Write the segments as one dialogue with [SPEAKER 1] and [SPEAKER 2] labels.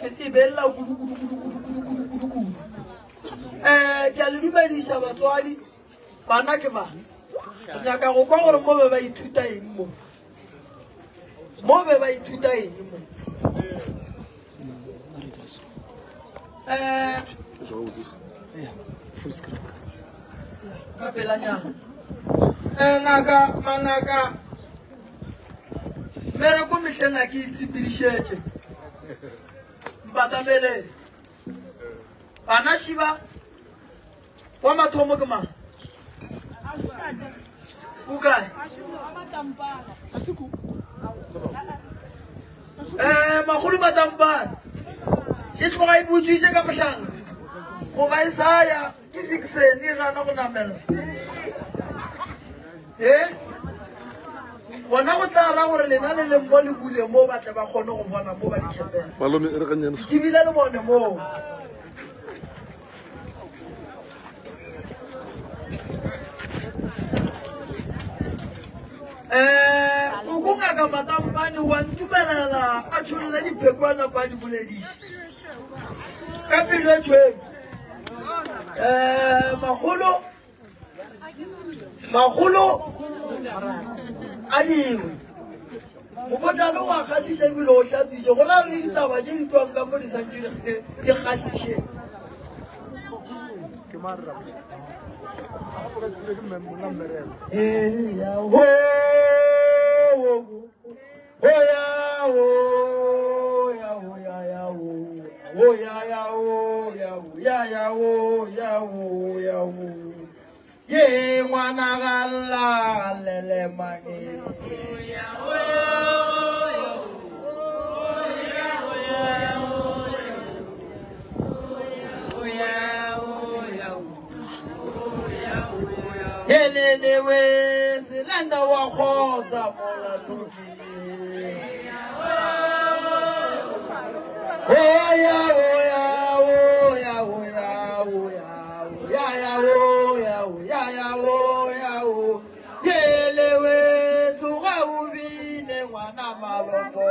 [SPEAKER 1] fete bella kudu ke a le dumedisa batswadi bana ke ba nyaka go kwa gore mo be ba ithuta eng mo be ba ithuta eng mo
[SPEAKER 2] full screen
[SPEAKER 1] ka pelanyana ngaka mere ko mehleng a ke itsepedišetše mpatamele bana šiba wa mathomo ke mang o kae magolo matampane e tloga e botswitše ka mohlang goba e sa ya ke fixen e gana go namela gona go tla ra gore lena le leng mo le bule mo batle ba kgone go bona mo ba dikgethela tsebile le bone moo o ko ngaka matampane wa ntumelela a tsholela diphekwana pa di bolediše ka pelo e tshweng magolo a dingwe mokotlano wa kgatlhiša ebile go hlatsitše go na le ditaba tše di twang ka mo di santse di kgatlhiše ye ngwana galla lele mane helelewe silanda wa khotsa mola tukile yelewe tsuga ubine ngwana maloko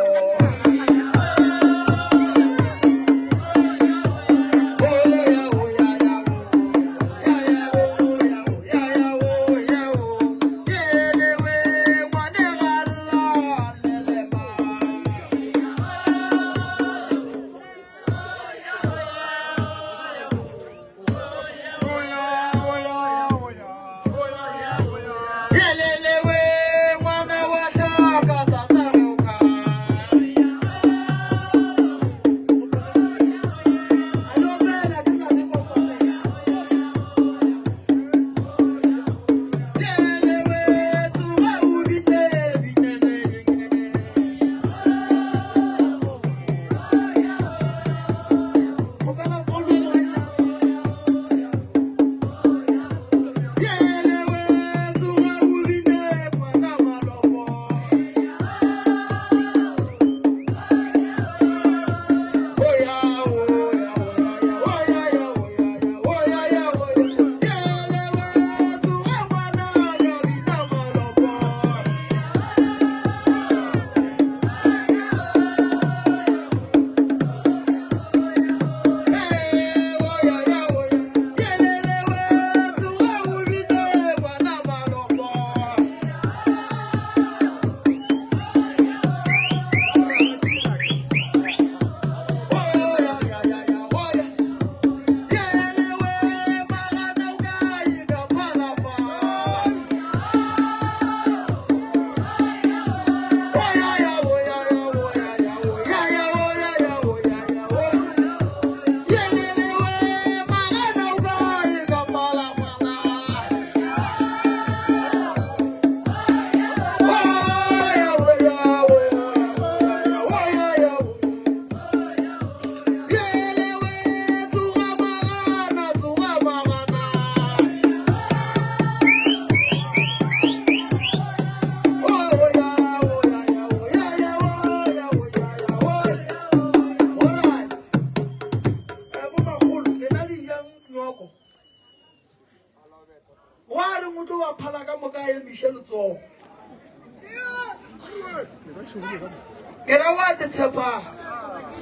[SPEAKER 1] Get away the tapa.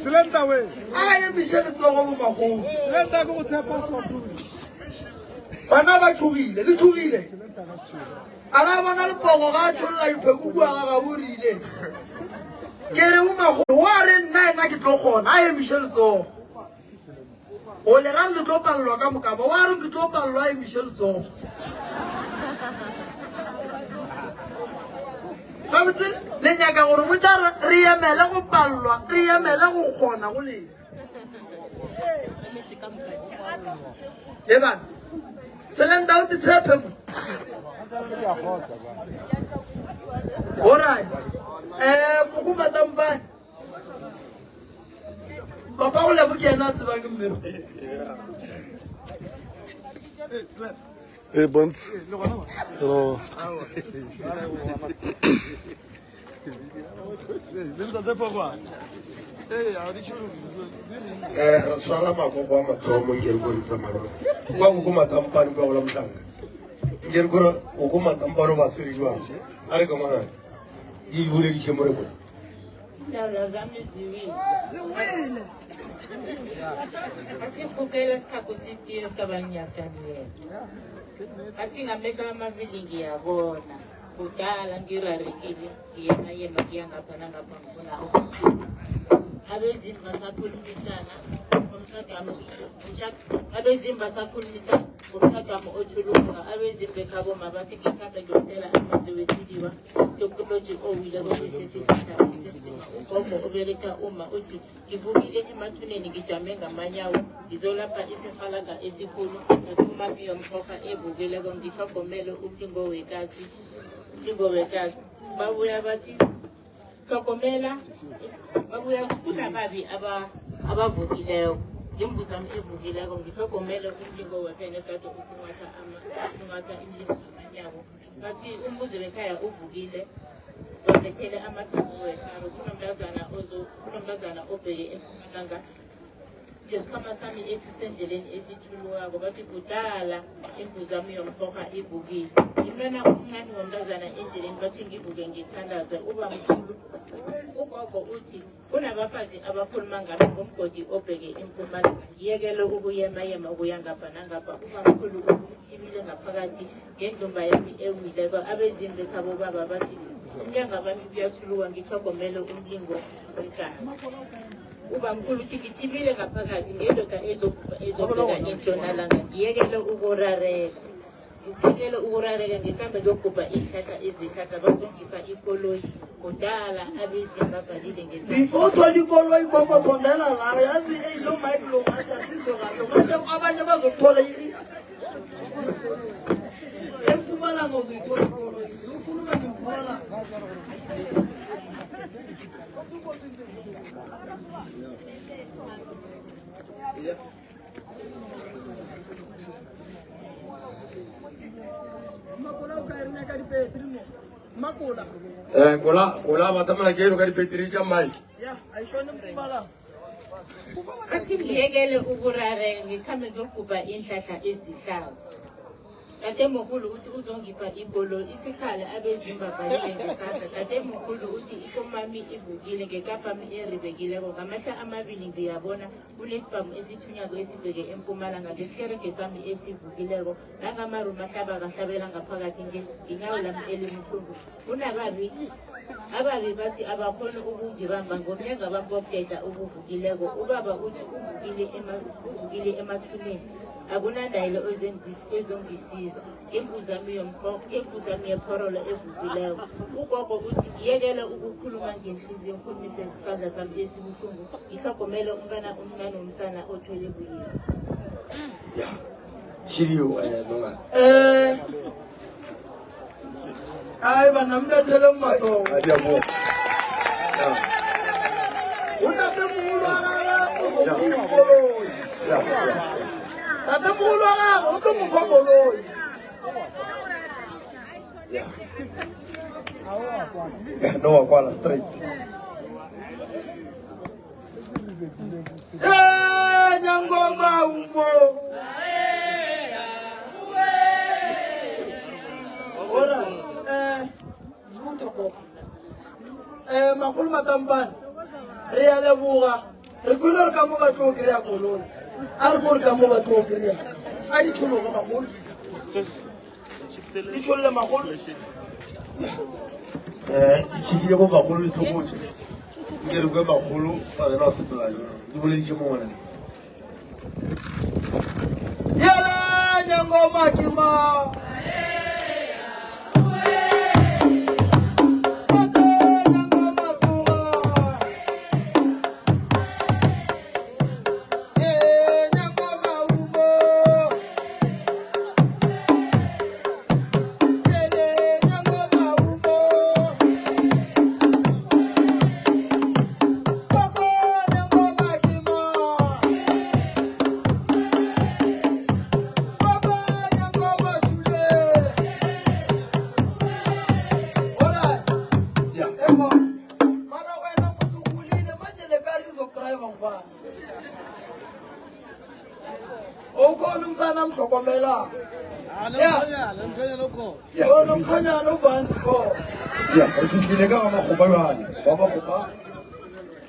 [SPEAKER 2] Slender way.
[SPEAKER 1] I Michelle Tsongo Mahou.
[SPEAKER 2] Slender go tsepa so.
[SPEAKER 1] Bana ba tshogile le tshogile. Ala bona le pogo ga tsholola ipheko bua ga burile. Ke re o Mahou wa re nna ke tlo gona a Michelle Tsongo. O le rang le tlo pallwa ka mokaba wa re ke tlo pallwa Michelle Tsongo. Babetse le nyaka gore motsa re emele go pallwa re emele go gona go le e bana Slender o di tshepe mo alright go matampane papa o le bo ke ena tsebang ke mmero
[SPEAKER 2] Hey, Buns. Hello.
[SPEAKER 3] Swara makoko mathomo ngeri go ritsa maro kwa go matampane kwa go mhlanga ngeri go matampane ba swere jwa a re ka mona di bule di chemore go
[SPEAKER 4] Ndawula zami ziwile. Athi ukukela isikhathi sithile esikabanyathaniye. Athi ngameka amavili ngiyabona. Kudala ngirarekile ngiyema ngiyangapha nangapha ngifuna abezimba sakhulumisana abezimba sakhulumisana ngomhlagamo othuluka abezimba ekhabo mabathi ngikhambe ngiyotshela amanzi wesiliwa yokuloji owile kokusisihlahla ugogo obeletha uma uthi ngivukile emathuneni ngijame ngamanyawo ngizolapha isihalaga esikhulu umabi yomkhokha evukileko ngihlogomele umlingo wekazi babuya bathi hlogomela babuya kunababi abavukileyo ngimbuzami evukileko ngihlogomele umlingo wefene kade usingatha imlingo amanyabo bathi umbuzi wekhaya uvukile wabethele amathambo wekharo kunomntazana obheke eMpumalanga ngesikhwama sami esisendleleni esithulukako bathi kudala imbuzami yomkhokha ivukile imntwana omncane womntazana endleleni bathi ngivuke ngithandaze uba mkhulu ugogo uthi kunabafazi abakhuluma ngami ngomgodi obheke eMpumalanga ngiyekele ukuyema ukuya ngapha nangapha uba mkhulu uthibile ngaphakathi ngendumba yami ewileko abezimbi ekhabo baba bathi umnyanga bami kuyathuluka ngihlogomele umlingo wegazi uba mkhulu uthi ngithibile ngaphakathi ngendoda ezobheka entshonalanga ngiyekele ukurareka ngikhambe ngiyogubha ihlahla ezihlahla bazongipha ikoloyi kudala abezimba balile
[SPEAKER 1] before uthole ikoloyi gogo sondela nayo yazi lo mike lo ngathi asizwe kahle ngathi abanye bazokuthola eMpumalanga uzuyithola ikoloyi ukhuluma ngeMpumalanga
[SPEAKER 3] kola matamana ke ro ka dipetri tsa mike
[SPEAKER 1] ayishona eMpumalanga
[SPEAKER 4] athi ngiyekele ukurareka ngikhambe ngiyogubha inhlahla ezihlaza tatemkhulu uthi uzongipha ikolo isikhala abezimba balile ngesandla tatemkhulu uthi ikomami ivukile ngekapami eribekileko ngamahla amabili ngiyabona kunesibhamu esithunyako esibheke eMpumalanga ngesikerege sami esivukileko nangamarumu ahlaba kahlabela ngaphakathi nginyawo lami elimkhulu ababi bathi abakhona ukungibamba ngomnyanga bami bokudedla ubuvukileko ubaba uthi uvukile emathuneni akunandayilo ezongisiza imbuzami yephorolo evukileko ugogo uthi ngiyekele ukukhuluma ngenhliziyo ngikhulumise isandla sami esibuhlungu ngihlogomele umntwana omncane womsana othwele buyile
[SPEAKER 3] shiriyo nonga
[SPEAKER 1] hayi bana mbethele mmasongo
[SPEAKER 3] adiyabo
[SPEAKER 1] utatemkhulu akaka uzofika ikoloyi tatemkhulu akaka utomufa koloyi
[SPEAKER 3] no wakwala straight
[SPEAKER 1] nyangoma umfo ora zibuto ko makhulu matampane re ya leboga Regular kamu batu kira kolon. Arbor kamu batu kira. Adi chulo kamu makul. Di chulo makul.
[SPEAKER 3] Ichiki yabo makul itu moje. Ngeru ke makul pada nasi pelaju. Itu boleh dicemur mana?
[SPEAKER 1] Yala nyango makima.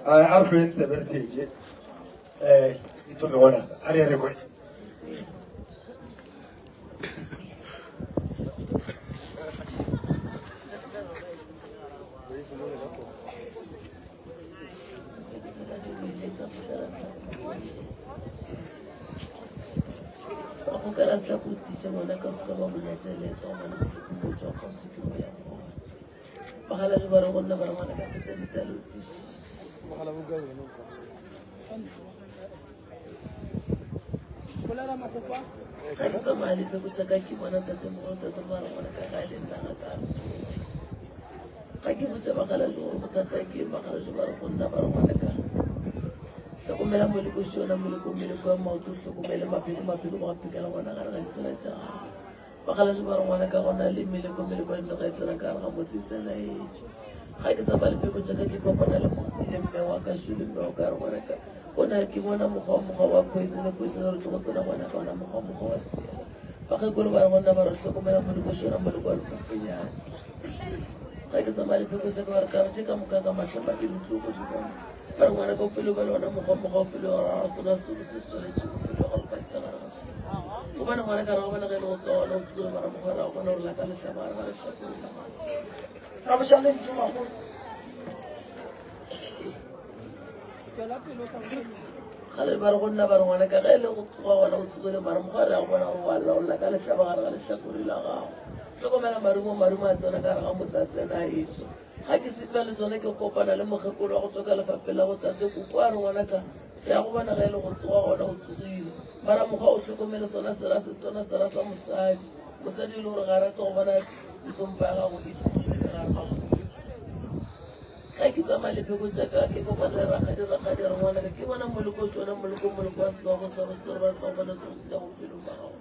[SPEAKER 3] Arfin seberteje ito me wana ari ari ko
[SPEAKER 5] Ako karasta kutisha mwana kaskaba mnyachele to mwana kukumbucha kosiki moya mwana. Bahala jubaro konna baramana kapita jitalutis. Bahala bugawe nuko. Kolara makopa. Kata mali pe kusaka kimwana tate mwana tate baramana kakale ndanga kazi. Kaki busa bahala jubaro mutata ki bahala jubaro konna baramana ka. Kumela mwili kushona mwili kumela kwa mautu kumela mapiku mapika la wana gara sala cha bakala jubaro wana ka wana limile kumela kwa ndo ka sala ka ga motsi sala e ga ke sa bale pe ko tsaka ke kopana le mo ile mbe wa ka shule mbe wa ka wana ka ona ke bona mogwa wa poison re tlo sala wana ka ona mogwa wa sia ba ga go le ba wana ba re kumela mwili kushona mwili kwa fufunya ga ke sa bale pe ko tsaka ka tsaka mukaka mahlamba ke ntlo go jibona But when I go for the well, I'm going to go for the sister to all pastor. When I want to go over the road, so I don't go around or like a shabar. I'm shouting to my home. Halibargon never want to go to the Baramara or like a shabar. So come and Maruma and Sanagaramus and I eat. Haki sipale zone ke kopana le mogekolo go tsoka le fapela go tate go kwa re ngwana ka ya go bona ga ile go tsoga gona go tsogile mara moga o hlokomele sona sera sa mosadi le gore ga rata go bona ntompa ya gago e tsogile ka gare ga motse ga ke tsamaya lepheko jaaka ke kopana le ragadi re ngwana ka ke bona moleko sona moleko wa seba go sa re ba tla bona se go pelong ba gago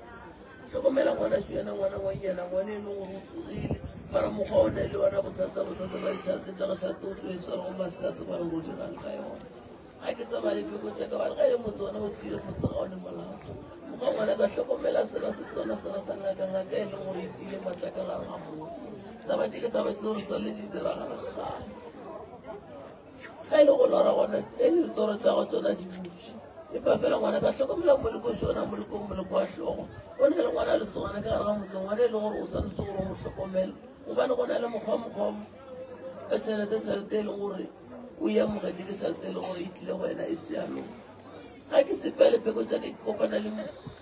[SPEAKER 5] hlokomela ngwana shwena ngwana ngwanyana ngwane e leng gore o tsogile para mukhaona ile wana botsatsa ba ditšhelete tša go shato tlo e swara go masekatse ba re go dirang ka yona ga ke tsamaya lepeko tsaka ba re ga ile motse ona o tile motse ga one molao mokgwa ngwana ka hlokomela sena se sona sera sa ngaka e leng gore e tile matla ka gare ga motse taba ke taba tse gore sa le di diragala gale ga ile go lora gona e ditoro tša go tsona di butse empa fela ngwana ka hlokomela moleko sona moleko wa tlhogo o ne le ngwana le sogana ka gare ga motse ngwana e le gore o santse gore o mo hlokomela gobane go na le mokgwa a tšhelete e leng gore o e amogetse ke tšhelete e leng gore e tlile go wena e siameng ga ke sepele peko tša ke kopana le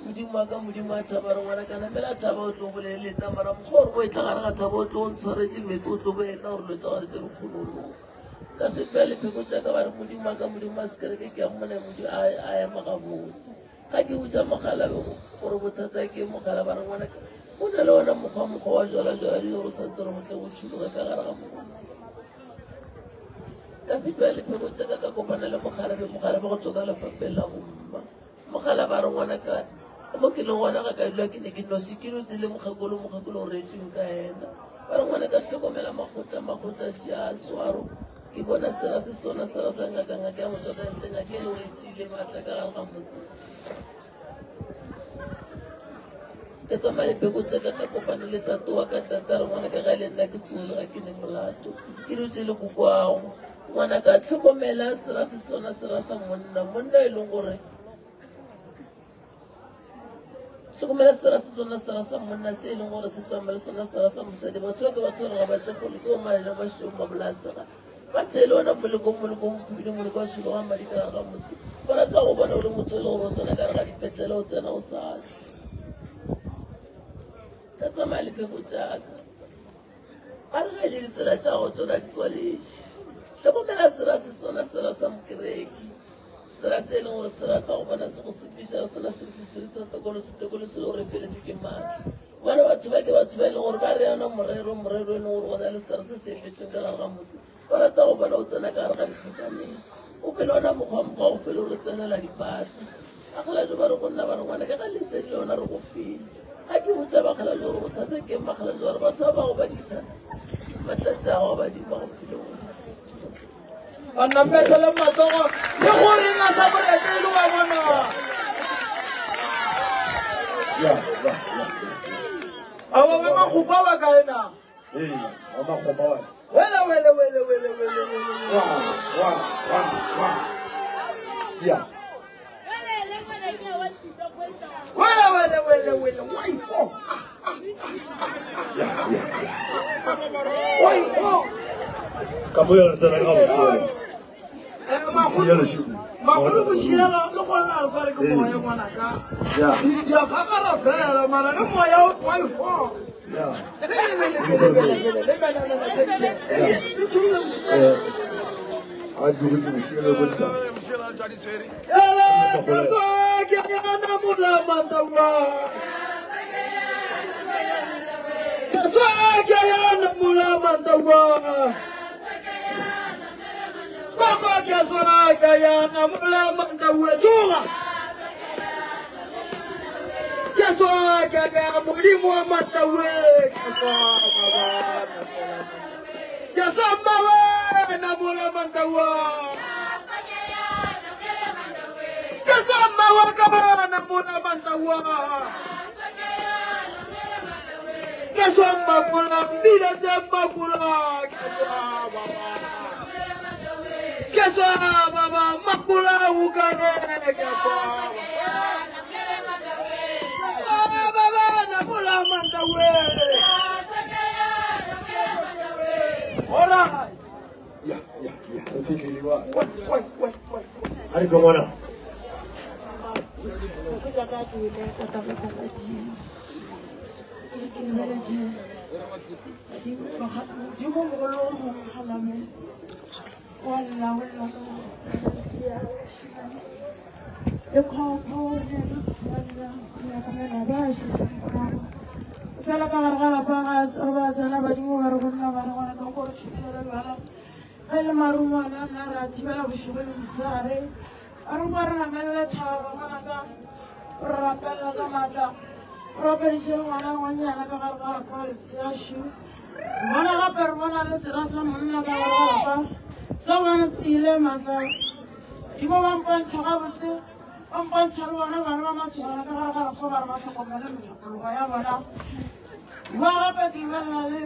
[SPEAKER 5] modimo wa ka modimo a thaba re ngwana kana mela a thaba o tlo boleleta mara mokgwa gore bo e tla gare ga thaba o tlo go ntshwaretse metsi o tlo bo eta gore lo tsa gore ke lekgonologa ka sepele peko tša ka ba re modimo wa ka modimo a sekereke ke amona modimo a ema gabotse ga ke botsa mogala gore bothata ke mogala ba re ngwana o na le ona mokgwa wa jala di gore santse re motle go tšhologa ka gare ga motse ka sepele pheko tsaka ka kopana le mogala ba go tsoka lefapeng la bomma mogala ba re ngwana ka mo ke leng gona ga ka dula ke ne ke nosi ke dutse le mokgekolo o reetsweng ka ena ba re ngwana ka tlhokomela makgotla ja swaro ke bona sera se sona sera sa ngaka ya motswakante ngaka e le gore tile maatla ka gare ga motse ke tsamaya lepeko tsaka ka kopane le tate wa ka tata re ngwana ka ga le nna ke tsole ga ke neng molato ke dutse le kokwago ngwana ka tlhokomela sera se sona sera sa monna e leng gore tlhokomela sera se sona sera sa monna se e leng gore se tsamaya le sona sera sa mosadi batho ba ke ba tshware ga batle gole ke omalela bašong ba bolasega ba tshele ona molekong khubile moleko wa šilo ga madi ka ga motse ba rata go bona o le motho e le gore o tsena ka re ga dipetlele o tsena o satle ka tsamaya lepheko jaaka a re ga le ditsela tša go tsona di swaletse tlhokomela sera se sona sera sa mokereki sera se e leng gore se rata go bona se go sepiša re sona seretsa tekolo se le gore feletse ke maatla bona batho ba ke batho ba e leng gore ba re yana morero e leng gore go na le setare se se emetsweng ka gare ga motse ba rata go bona o tsena ka gare ga ditlhokameng o pele ona mokgwa go fele gore tsenela dipato a kgalajo ba re go nna ba re ngwana ka ga lesedi le ona re go fele ga ke botsa ba kgalajo gore go thata ke makgalajo gore batho ba ba go badisa matlatsi a go badimo ba go fele one
[SPEAKER 1] banna mpetele matsogo le gore nga sa boretele wa bona awa ba makgopa ba kaena wele waifo
[SPEAKER 3] Kamoya tana ka botho.
[SPEAKER 1] magolo bosiela le go nna re sware ke moya ngwana ka dia fapara fela mara ke moya waifo
[SPEAKER 3] Hari kemana?
[SPEAKER 6] ele marumana na rati bela bushubele misare arumara na mele thaba mana ka rapela ka mata robeshe ngwana ngonyana ka gare ga ka siashu mana ga permona le serasa monna ka ga so wana stile mata ibo ba mpontsha ga botse ba mpontsha le bona bana ba maswana ka gare ga go ba ba tlhokomela mefokolo ya bona ba ga pe ke bana le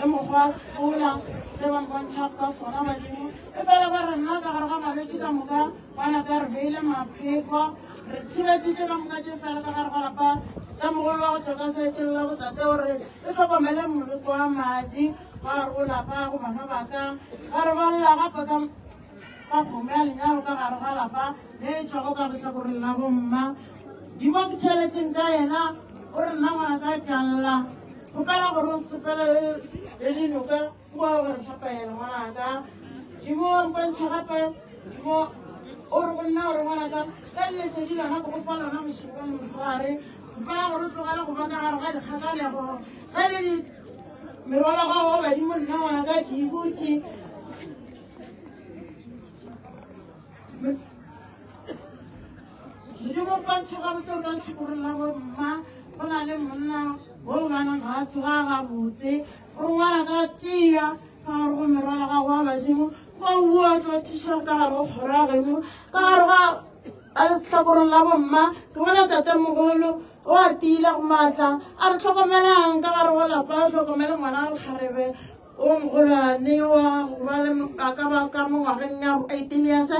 [SPEAKER 6] mokgwa sola se ba mpontšha ka sona badimo e fela ba re nna ka gare ga malwetse ka moka bana ka re beile mapheko re thibeditse ka moka tše fela ka gare ga lapa ka mogolo wa go tšoka saetelela botate gore e tlhokomele moleko wa madi ga re go lapa go bana baka ga re balela gape ka kgomo ya lenyalo ka gare ga lapa le e tšwago ka lehlakoreng la bomma dimo ke theletseng ka yena o re nna ngwana ka talla kgopela gore o sepele le dinoka kua gore tlhapaela ngwanaka dimo mpontšha gape mo o re go nna gore ngwanaka ka lesedi lona ke go fa lona mošimo ka mosare kgopela gore o tlogela go ba ka gare ga dikgakalego ga le merwalo ga go badimo nna ngwanaka ke ibotse dimo mpontšha gabotse o ka tlhokorela bomma go na le monna o bana ga tsoga gabotse o ngwana ka tia ka gare go merwalo ga goa badimo ka bua tlo thiša ka gare go kgoro ya geno ka gare ga a le setlhakorong la bomma ke bona tatemogolo o atile go matla a re tlhokomelang ka gare go lapa o tlhokomele ngwana a le kgarebe o mogolwane wa go ba le ka ba ka mo ngwageng ya 18 years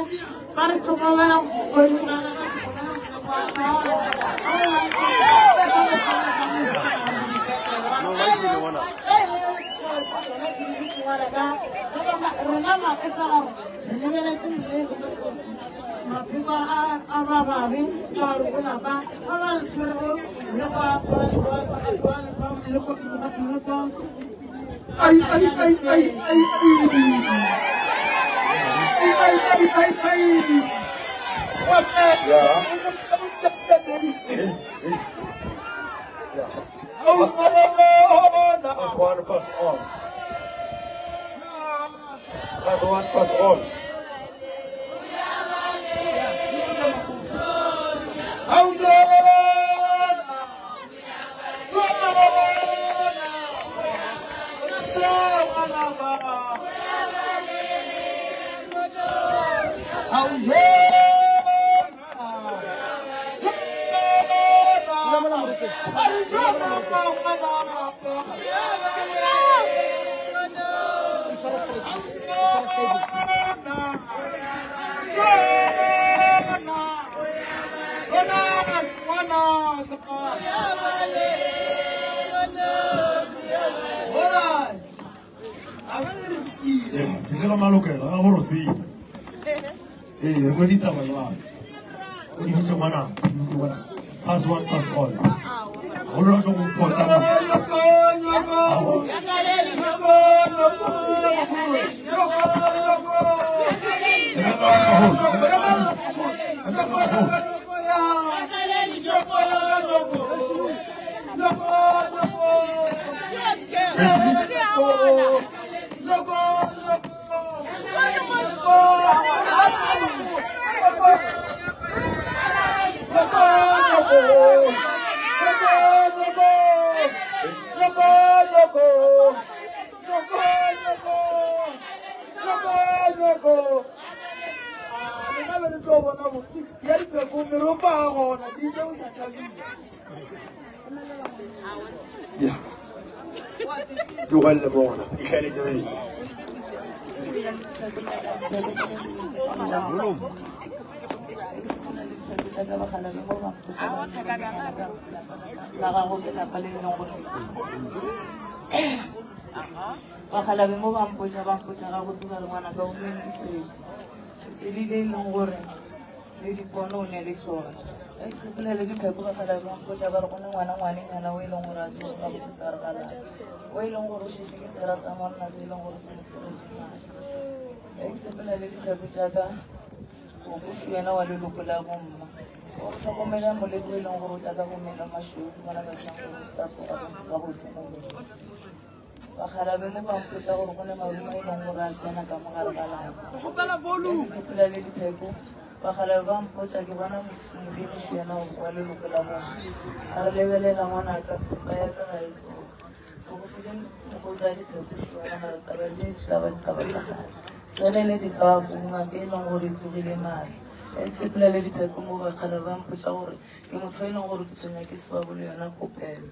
[SPEAKER 6] ba re tlhokomela rena maefela re lebeletse mapheko a bababe ba re go lapa ba ba le tshwerego le kwa
[SPEAKER 1] Ay. What the?
[SPEAKER 3] Yeah.
[SPEAKER 1] Oh,
[SPEAKER 3] Pass one, pass on. Pass one, pass on. Pass one, pass all. Hold on, for Yeah. You want the ball. You can't eat it.
[SPEAKER 5] Bakalabe mo ba mpotsa ga go tseba le ngwana ka o menise se di le leng gore le dipono o ne le tsona e sepele le dipheko bakalabe ba mpotsa ba re go ne ngwana o e leng gore a tsoga go sekargala o e leng gore o shetse ke sera sa monna se e leng gore se motshogo e sepele le dipheko jaaka o bušu yena wa leloko la bomma o tlhokomela moleko e leng gore o tla ka bomela mašodu ngwana ba tlang gore se ka tsoga ka botse mo bakalabe mo ba mpotsa gore go ne marumo e leng gore a tsena ka mogare ga lapa sepela le dipheko bakalabe ba mpotsa ke bona modimiši yena wa leloko la bona a re lebelela ngwanaka ba ya ka gaeso go go file mogotsa ya dipheko wena mare taba je se taba ditlhagana tsenele di ka ba fungake e leng gore e tsogile matlha e sepela le dipheko mo bakalabe ba mpotsa gore ke motho e leng gore ke tshwenya ke sebabo le yona kopelo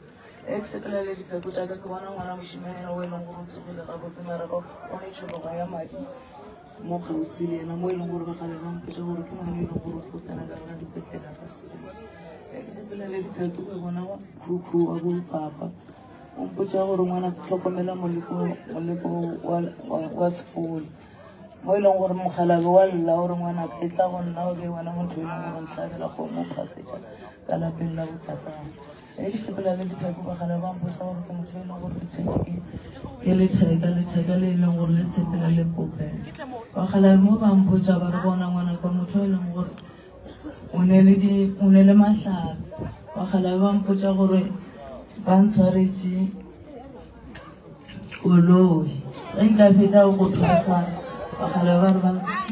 [SPEAKER 5] e sepela le dipheko jaaka ke bona ngwana mošimanyana o e leng gore o tsogile ga botse marako o ne tšhologo ya madi mo gausi le ena mo e leng gore bakgale ba mpotsa gore ke ngwana e leng gore o tlo tsena ka rona dipetlela ka sele e sepela le dipheko ke bona khukhu wa bopapa o mpotsa gore ngwana ke tlhokomela moleko wa sefolo mo e leng gore mogalabe wa lla gore ngwana e tla go nna o be wena motho e leng gore ntlhabela go mo phasetša ka lapeng la bothatang e ke sepela le dipheko bagala ba mpotsa gore ke motho e leng gore ke tshwenye ke letheka le e leng gore le sepela le popela bagala mo ba mpotsa ba re bona ngwana ka motho e leng gore o ne le matlhatsi bagala ba mpotsa gore ba ntshwaretse koloi ge nka fetsa go thusa bagala ba re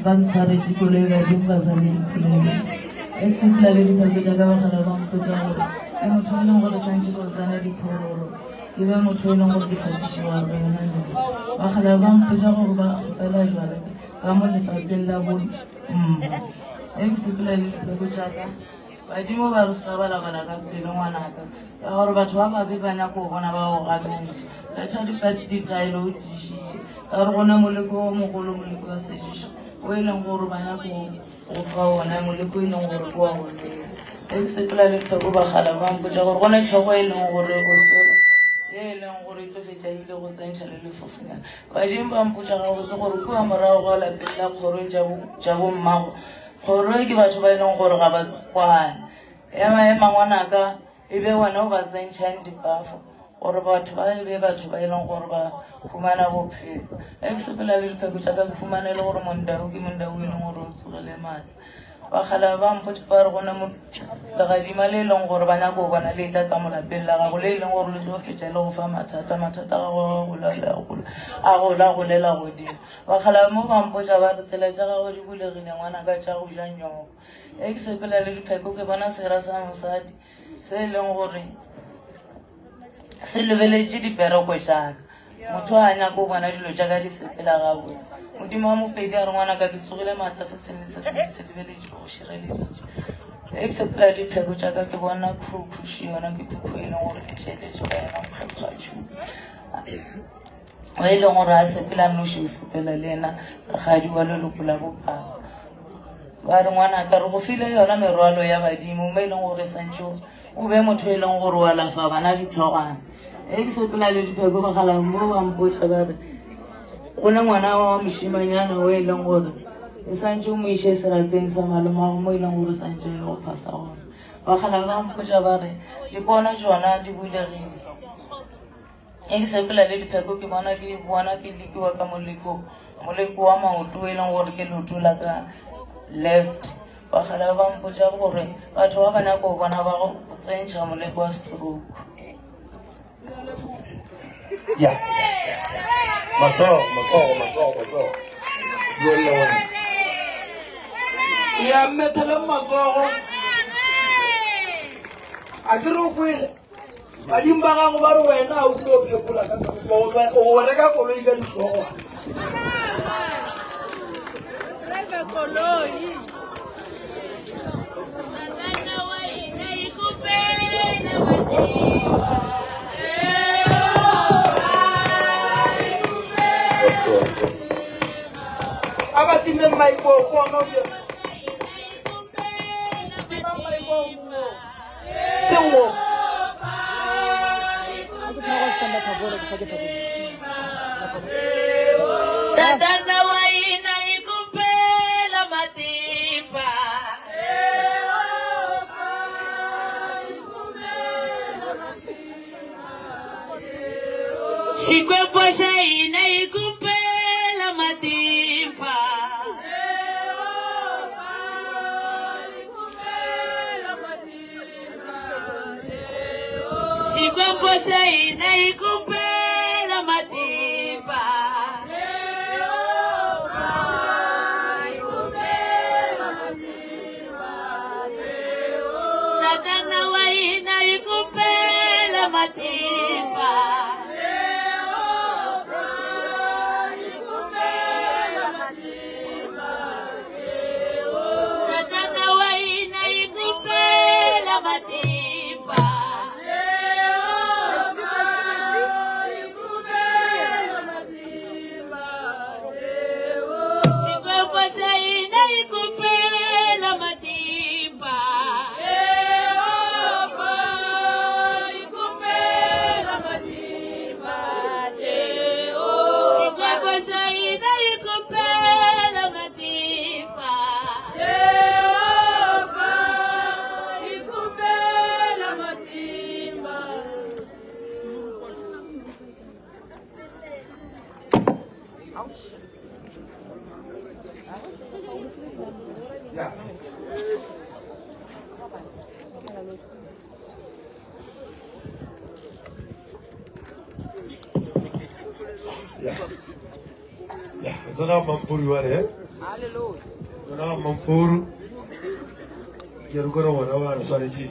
[SPEAKER 5] ba ntshwaretse koloi ba ding ba sa le ipolele e sepela le dipheko jaaka bagala ba mpotsa gore ke motho e leng gore santse go tsana diphororo ke be motho e leng gore ke tlhapišiwa re yona le bagala ba mpotsa gore ba fela jwale ka mo lefapheng la bomma e ke sepela le dipheko jaaka badimo ba re seka balabala ka pele ngwanaka ka gore batho ba mabe ba nyako go bona ba go gamantšhe ka tšha ditaelo o dišitše ka gore gona moleko o mogolo moleko wa sešiša o e leng gore ba nyako go fa ona moleko e leng gore ko wa go tsela e ke sepela le tlhoko bagala bampotsa gore gona tlhoko e leng gore go seba e leng gore e tlo fetša ebile go tsentšha le lefofonyana badimo ba mpotsa ga botse gore kua morago ga lapeng la kgorong tša bommago kgoro ke batho ba e leng gore ga ba kwane ema ngwanaka e be wena o ba tsentšhang dikafo gore batho ba e be batho ba e leng gore ba humana bophelo e ke sepela le dipheko tša ka ke humane le gore mondao ke mondao e leng gore o tsogele maatla bagala ba mpotse ba re gona legadima le e leng gore ba nyako go bona le tla ka molapeng la gago le e leng gore le tlo fetša le go fa mathata a gago a gola golela godimo bagala mo ba mpotsa ba re tsela tša gago di bulegile ngwana ka tša go ja nyoko e ke sepela le dipheko ke bona sera sa mosadi se e leng gore se lebeletše dipereko tšaka motho a nyako go bona dilo tša ka di sepela gabotse modimo wa mopedi a re ngwana ka ke tsogile maatla se sengwe se sengwe se lebeletše go šireleditše e ke sepela dipheko tša ka ke bona khukhuši yona ke khukhu e leng gore e theeletše ka yena mokgekgatšhu o e leng gore a sepela noši o sepela le ena rakgadi wa leloko la bopapa ba re ngwana ka re go file yona merwalo ya badimo mo e leng gore santse o be motho e leng gore wa lafa bana ditlhogana e ke sepela le dipheko bagala mo ba mpotsa ba re go ne ngwana wa mošimanyana o e leng gore e santse o mo iše serapeng sa malomago mo e leng gore santse go phasa gona bagala ba mpotsa ba re dipona tsona di bulegile e ke sepela le dipheko ke bona ke lekiwa ka moleko wa maoto e leng gore ke leoto la ka left bagala ba mpotsa gore batho ba ba nyako go bona ba go tsentšha moleko wa stroke
[SPEAKER 3] ya matsogo buella wona
[SPEAKER 1] ya mmetheleng matsogo a ke re o kwele badimo ba gago ba re wena a o tlo phekola o reka koloi ka ditlhogo abatime maiko kona sengo
[SPEAKER 5] Dadana waina ikupela matimba Shikwepo shaina ikupela matimba Shikwepo shaina ikupela matimba Dadana waina ikupela matimba Dadana waina ikupela matimba Shikwepo shaina ikupela matimba Shikwepo shaina ikupela matimba
[SPEAKER 3] ya zona mampuru wale hallelujah zona mampuru yerugoro wana wana swali ji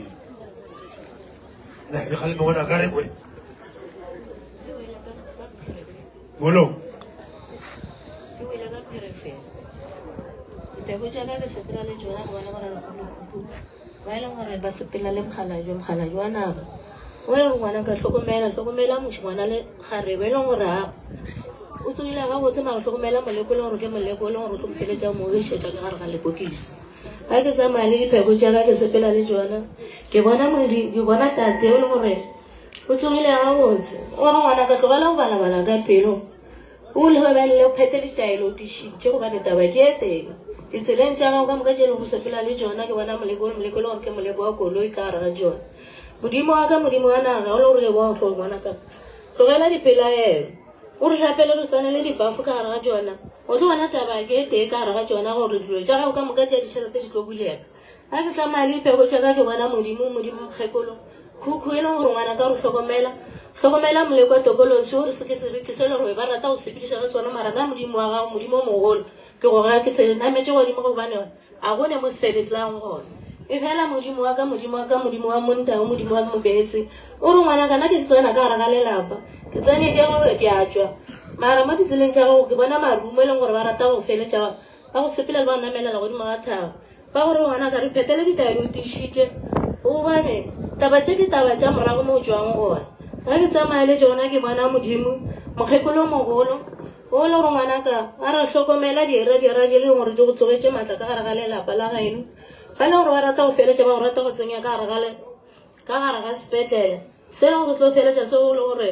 [SPEAKER 3] na khali mo wana kare kwe bolo
[SPEAKER 4] Pero ya que se trata de llorar, van a ganar
[SPEAKER 7] Baila ngore ba sepela le mkhala jwana o le ngwana ka hlokomela moshwana le kgarebe le ngore a o tswile ga botse ma hlokomela molekolo gore ke molekolo gore tlo feletsa mo e shetsa ka gare ga lepokisi ga ke sa male dipheko tša ka ke sepela le jwana ke bona tate o le gore o tswile ga botse gore ngwana ka tlogela go balabala ka pelo o le ba le phete ditaelo tishitše go ba ke taba ke eteng ditseleng tša gago ka moka tše le go sepela le jona ke bona molekolo gore ke moleko wa koloi ka gare ga jona modimo wa naga o le gore ke boa go tlo ngwana ka tlogela dipelaelo o re šapele re tsane le dibafo ka gare ga jona o tlo bona taba ke eteng ka gare ga jona gore dilo tša gago ka moka tša ditšhelete di tlo bulega ga ke tsamaya le dipheko tša ka ke bona modimo mokgekolo khukhu e leng gore ngwana ka re hlokomela moleko wa tokolosi gore se ke seriti se le gore ba rata go sepediša ga sona mara ka modimo wa gago modimo o mogolo ke gore ke se nametše godimo gobane a gone mo sefeletlang gona e fela modimo wa montang modimo wa mobetse o re ngwana kana ke tsena ka gare ga lelapa ke tsene ke gore ke a tšwa mara mo ditseleng tša gago ke bona marumo e leng gore ba rata go feletša ba go sepela le ba namelela godimo ga thaba ba gore ngwana ka re phetele ditaelo o tišitše gobane taba tše ke taba tša morago mo o tswang gona ga ke tsamaya le jona ke bona modimo mokgekolo mogolo o le gore ngwanaka a re hlokomela dira di le gore di go tsogetše maatla ka gare ga lelapa la gaeno ba le gore ba rata go feletša ba go rata go tsenya ka gare ga sepetlele se le gore se lo feletša se o le gore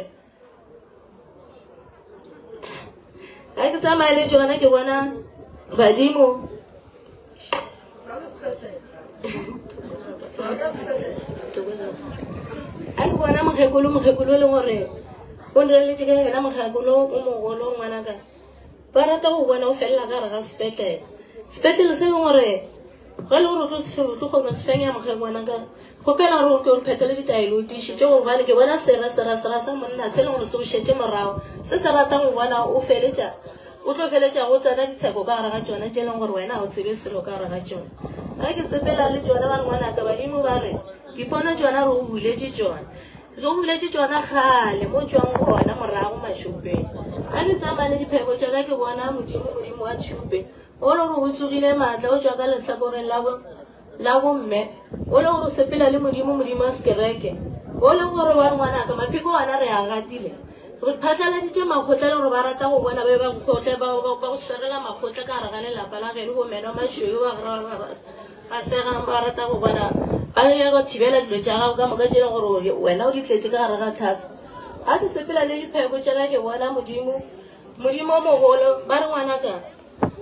[SPEAKER 7] ga ke tsamaya le jona ke bona badimo a ke bona mokgekolo e le gore o nreletse ka yena mokgekolo o mogolo ngwanaka ba rata go bona o felela ka gare ga sepetlele se leng gore ga le gore o tlo kgona se fenya mokgeko ngwanaka kgopela gore ke o phetele ditaelo o tišitše gobane ke bona sera sa monna se leng gore se go šetse morago se se ratang go bona o tlo feletša go tsena ditsheko ka gare ga tsona tše leng gore wena o tsebe selo ka gare ga tsona ga ke tsepela le tsona ba re ngwanaka badimo ba re dipona tsona re o buletše tsona gale mo tswang gona morago mašopeng ga ke tsamaya le dipheko tša ka ke bona modimo wa tšhupe o le gore o tsogile maatla o tswa ka lehlakoreng la bomme o le gore o sepela le modimo wa sekereke o le gore wa re ngwanaka mapheko ona re a gatile re phatlaladitše makgotla le gore ba rata go bona ba go swarela makgotla ka gare ga lelapa la geno bomena mašweu ba segang ba rata go bona ba ya go thibela dilo tša gago ka moka tšeleng gore wena o di tletše ka gare ga thatso ga ke sepela le dipheko tša ka ke bona modimo mogolo ba re ngwanaka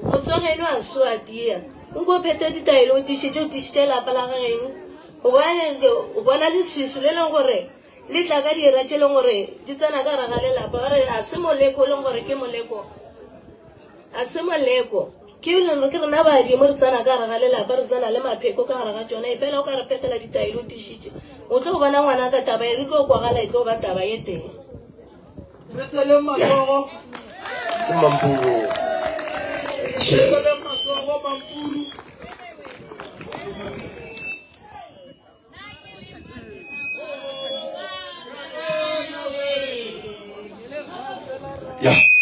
[SPEAKER 7] motswageno a so a tia nko phete ditaelo o tišitše lapa la gageno o bona leswisu le leng gore le tla ka dira tše leng gore di tsena ka gare ga lelapa ba re a se moleko leng gore ke moleko ke rena badimo re tsena ka gare ga lelapa re tsena le mapheko ka gare ga tsona e fela o ka re phetela ditaelo o tišitše o tlo go bona ngwana ka taba e re tlo kwagala e tlo ba taba ye teng
[SPEAKER 1] Metele matsogo
[SPEAKER 3] ke Mampuru
[SPEAKER 1] Metele matsogo Mampuru
[SPEAKER 3] ya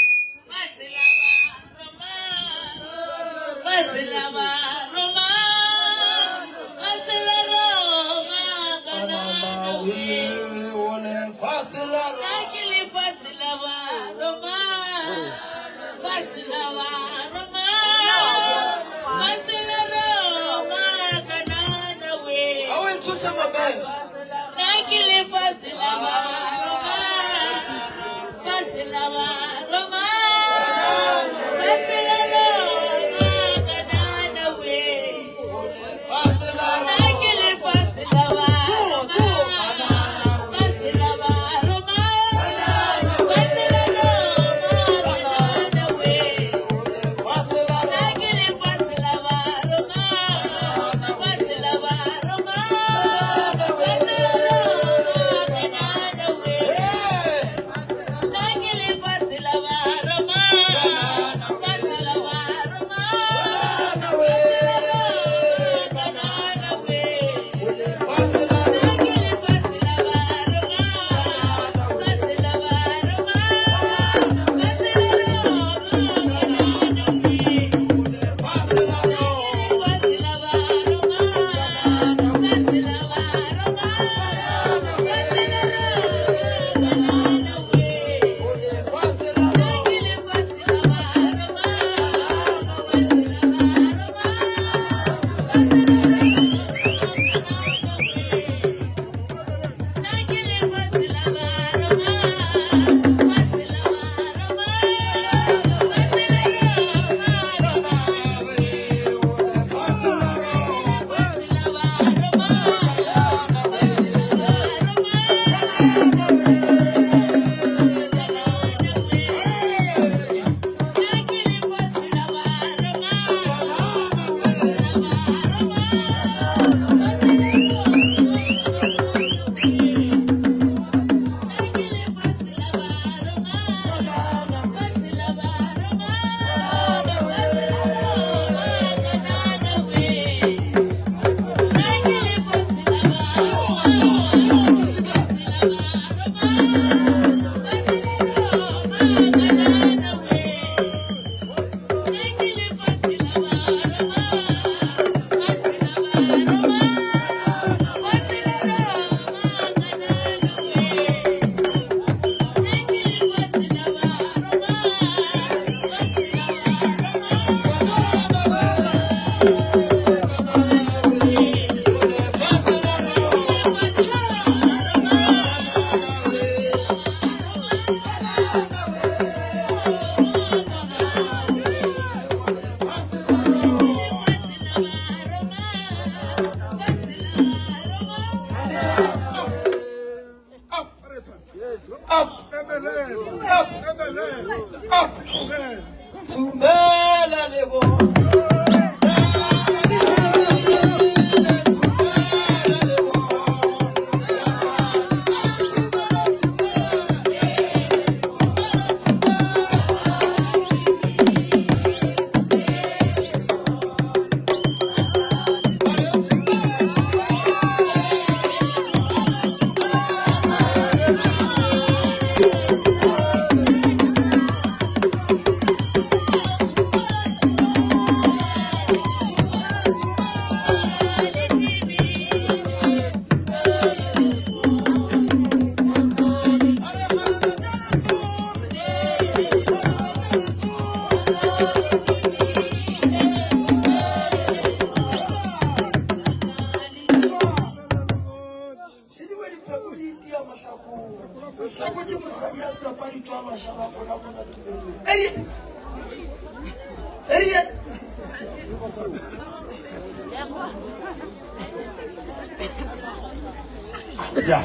[SPEAKER 3] Yeah,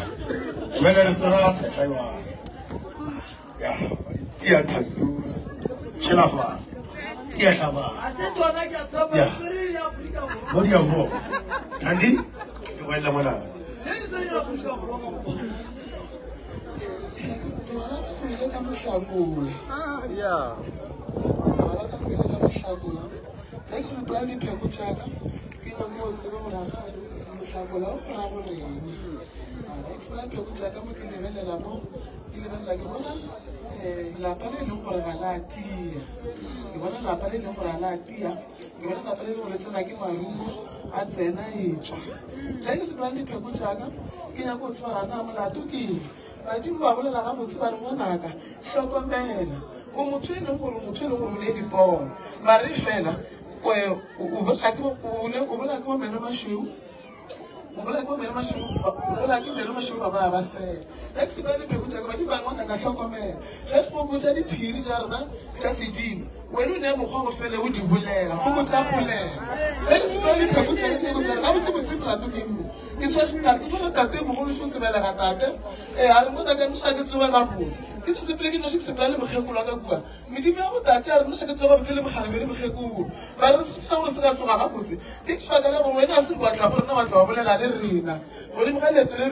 [SPEAKER 3] Melerzaras, yeah, dear Tandu, Shilafas, dear Shaba, yeah, what do you want? Tandy, you went the one.
[SPEAKER 2] Yeah.
[SPEAKER 8] Explain to Chaka Level, like Lapale Lumbralatia. You want a Lapale Lumbralatia, you want a Lapale like my room at Zena each. Let's plan the Peguchaga, Kinakots for Anamala Tuki. I didn't babble about Monaga, Shokomen, Umutuno, Lady Paul, Marifena, well, like woman of my shoe. Like women, my shoe, like you never show about us. Next to the people, I want to show a man. Let me put any peers are just a dream. When you never have a fellow with you, will learn. I forgot to pull in. Let's see the people, I was similar to him. This was that them who was supposed to be like that. I don't want to get like it's one of those. This is the beginning of the plan of Hekula. Meeting out that I am not going to have a Hekul. But this is how it's going to happen. Think back when I said what happened now. Rina, or in my letter, I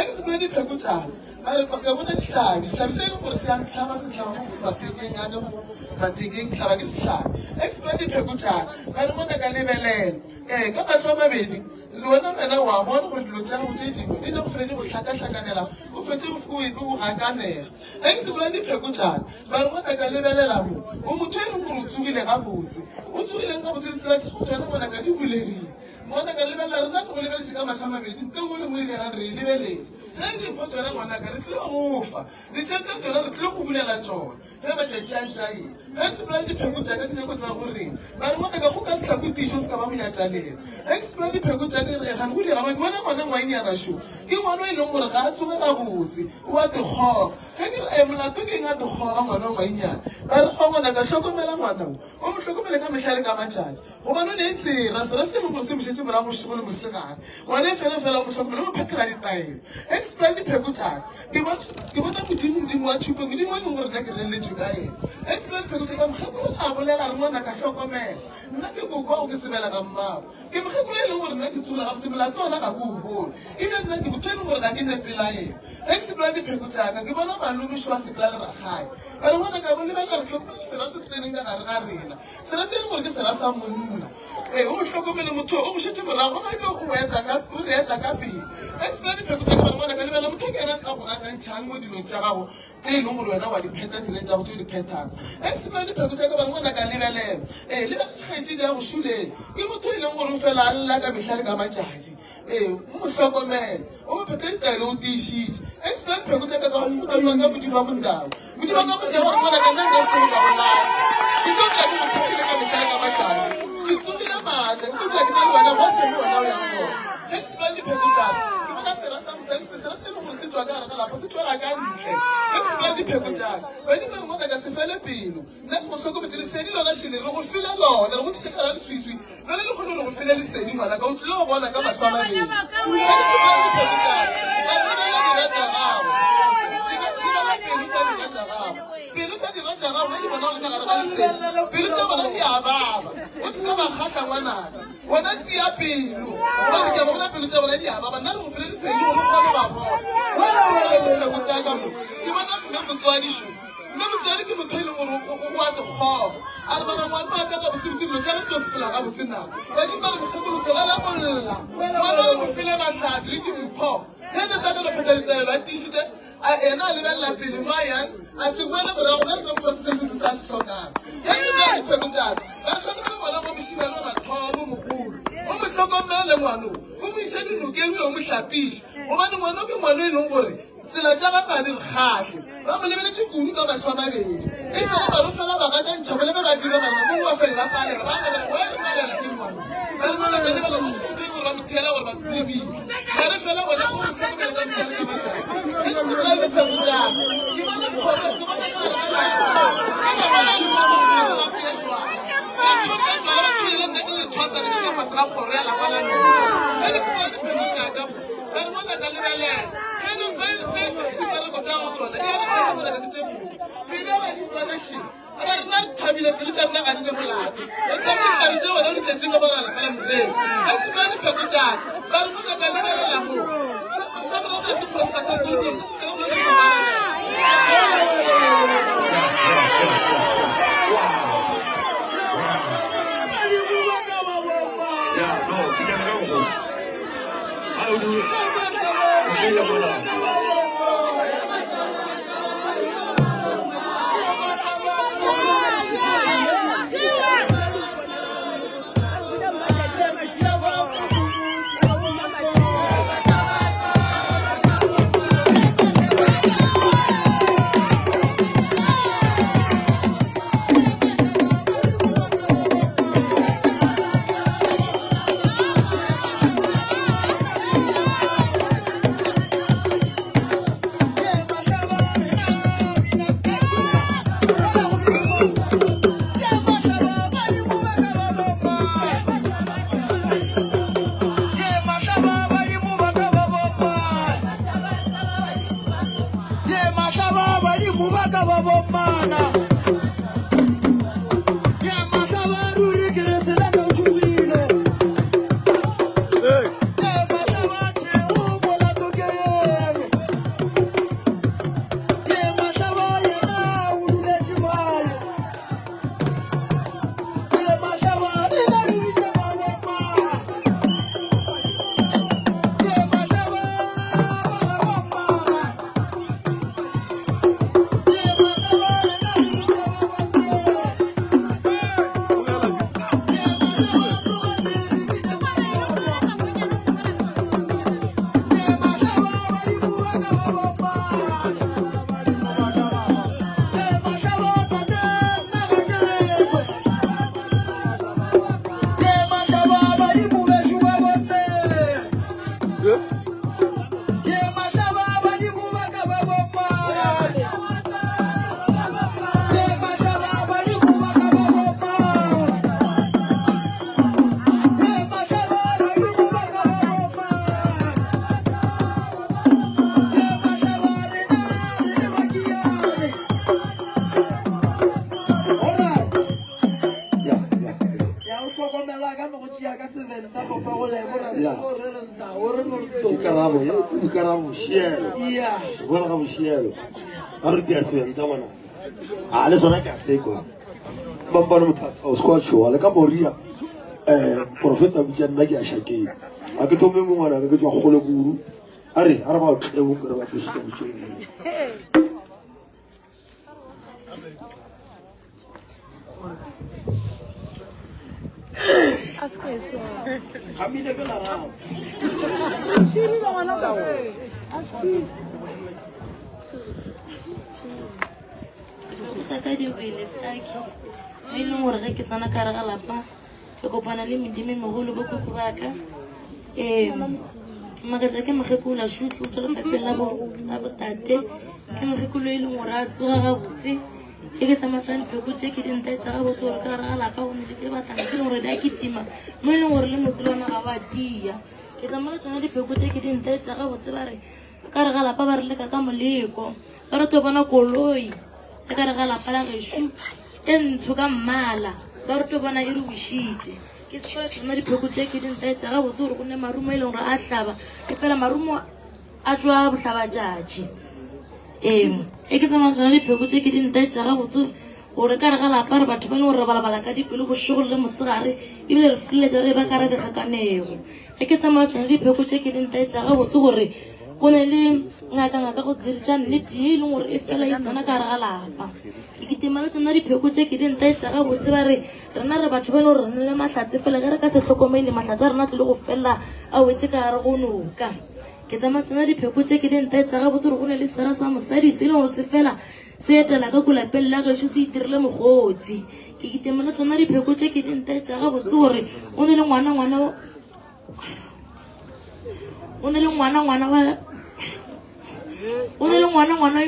[SPEAKER 8] explained it a good time. I want to time. Some say, for some Chamas and Chamas, but taking Clavag's time. Explain it a good time. I don't want to get a land. Eh, come as my baby. Luana and I want to Luciano Titi, didn't friend with Shaka Shakanella, who fetch you who Hagane. Explain it a good time. But what I can live a lamb, who will tell you to be a boots. Who's willing to do that? I don't want to get you believe. Mona can live a lot of people to come as a baby. Don't want to live a village. And you put on one again. The center to another cloak will let you. Have a chance. That's plenty of people that are worrying. But what I hook us to tissues come in at a lane. Explain the people that are really when I'm on a wine and a shoe. You want to know what I what the hog. I'm not talking at the hog on my yard. But how want to show them a I'm sure I'm a Michelle Gamachan. Woman, they say, when I fell from time. Explain the Peguta. Give up to him what you put in one over like a religion guy. Explain Peguta. I'm a man. Not a book of the Sibella mouth. Give a little like to have similar to a good hole. Even like you tell what I didn't be lying. Explain the Peguta. Give on a luminous high. I don't want to go live at a sending an arena. So I said, what is the last one? I almost shook him in the motor. I know who had the copy. Explain the Peguta. I'm taking us up and time with you. Say no more than our dependence and out to the pentan. Explain the Peguta. I want to live a land. A little crazy down shoe. You will tell them what fell like a Michelle Gamachazi. A shock man. Oh, pretend I don't these sheets. Explain Peguta. You don't go with your mom down. We don't go with your mom. You don't like Michelle Gamachazi. You told me a man. You look like no one. I watch you now. Explain the Peguta. Explain the Peguta. When you want to get a Filipino, let me go to the city on a shilling, or feel alone, and what's the color of Swiss? No, I don't feel any city, but I go to law, one I come as family. Explain the Peguta. Pilucha di not around when you were not Pilucha what's the number of Hashawana? What a dear Pilu. What the government Pilucha will have, but none of the say you will follow about. You were not remember to an issue. Remember to anything with Pilu what the hog. I don't know what my God of the gospel I would say now. But you know, well, feel about that, little pop. Here's the title of the teacher. I live in La Pilumayan. I said, whenever I want to come to the so now. That's a very important time. That's a good one. I'm going to see another car. I'm going to show them one. Who we said you gave me a wish at peace. Woman, one of them, one don't worry. Till I tell about it, harsh. I'm living to go to my family. If I don't feel about that, I'm going to go to my family. I'm
[SPEAKER 3] Profeta mjanagi ashaki akitome mwana akajwa khole guru ari araba khlebu ngaraba kushika mushini
[SPEAKER 6] askeso
[SPEAKER 1] hamile bela ra
[SPEAKER 6] shiri la wana dawo
[SPEAKER 7] sakadi bile taki ile ngore ke tsana ka rega lapa ke kopana le medime mogolo bo kuku baka magaza ke mogekula shutlo tlo fepela bo abatate ke mogekula ile ngore a tsoga ga botse e ke tsamatsane pheko tse ke dinte tsa ga botse gore ka rega lapa go ne ke batlang ke ngore da ke tima mo ile ngore le moselwana ga ba tia ke tsamana tsona dipheko tse ke dinte tsa ga botse ba re ka rega lapa ba re le ka moleko ba re to bona koloi e ka rega lapa la reshu ntho ka mmala ba re to bona e re bushitse ke se tsona dipheko tse ke dinte tsa ga botse gore go ne marumo ile gore a hlaba ke fela marumo a tswa bohlaba jatši e ke tsama tsona dipheko tse ke dinte tsa ga botse gore ka rega lapa re batho ba le gore re balabala ka dipelo bošego le mosegare ebile re fuletša re ba ka re dikgakanego e ke tsama tsona dipheko tse ke dinte tsa ga botse gore go ne le ngaka go diritša nnete e leng gore e fela e tsena ka rega lapa ke temale tsona dipheko tse ke dinte tsa ga botse ba re rena re batho ba le gore re ne le mahlatse fela ge re ka se tlhokomele mahlatse a rena tlile go felela a wetse ka gare go noka ke tsama tsona dipheko tse ke dinte tsa ga botse gore go ne le sera sa mosadi se e leng gore se fela se etela ka kulapeng la gešo se itirile mogotsi ke temale tsona dipheko tse ke dinte tsa ga botse gore o ne le ngwana o ne le ngwana yo monyane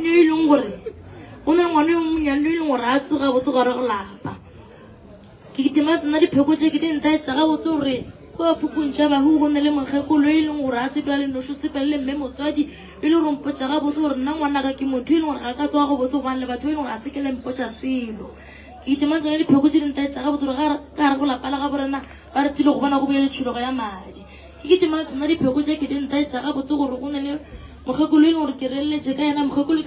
[SPEAKER 7] yo e leng gore o ne le ngwana yo monyane yo e leng gore a tsoga botse gore go lapa ke kitimela tsona dipheko tse ke di ntaetsa ga botse gore ko ba phupuntšha bahu go ne le mokgekolo e leng gore a sepela le nošo sepele le mme motswadi e le gore mpotsa ga botse gore nna ngwana ka ke motho e leng gore ga ka tsoga go botse gobane le batho e leng gore a se ke le mpotsa selo ke kitimela tsona dipheko tse di ntaetsa ga botse gore ka gare go lapa la ga borena ba re tile go bona go boele tšhologo ya madi ke kitimela tsona dipheko tse ke di ntaetsa ga botse gore go ne le mokgekolo e leng gore ke releletse ka yena mokgekolo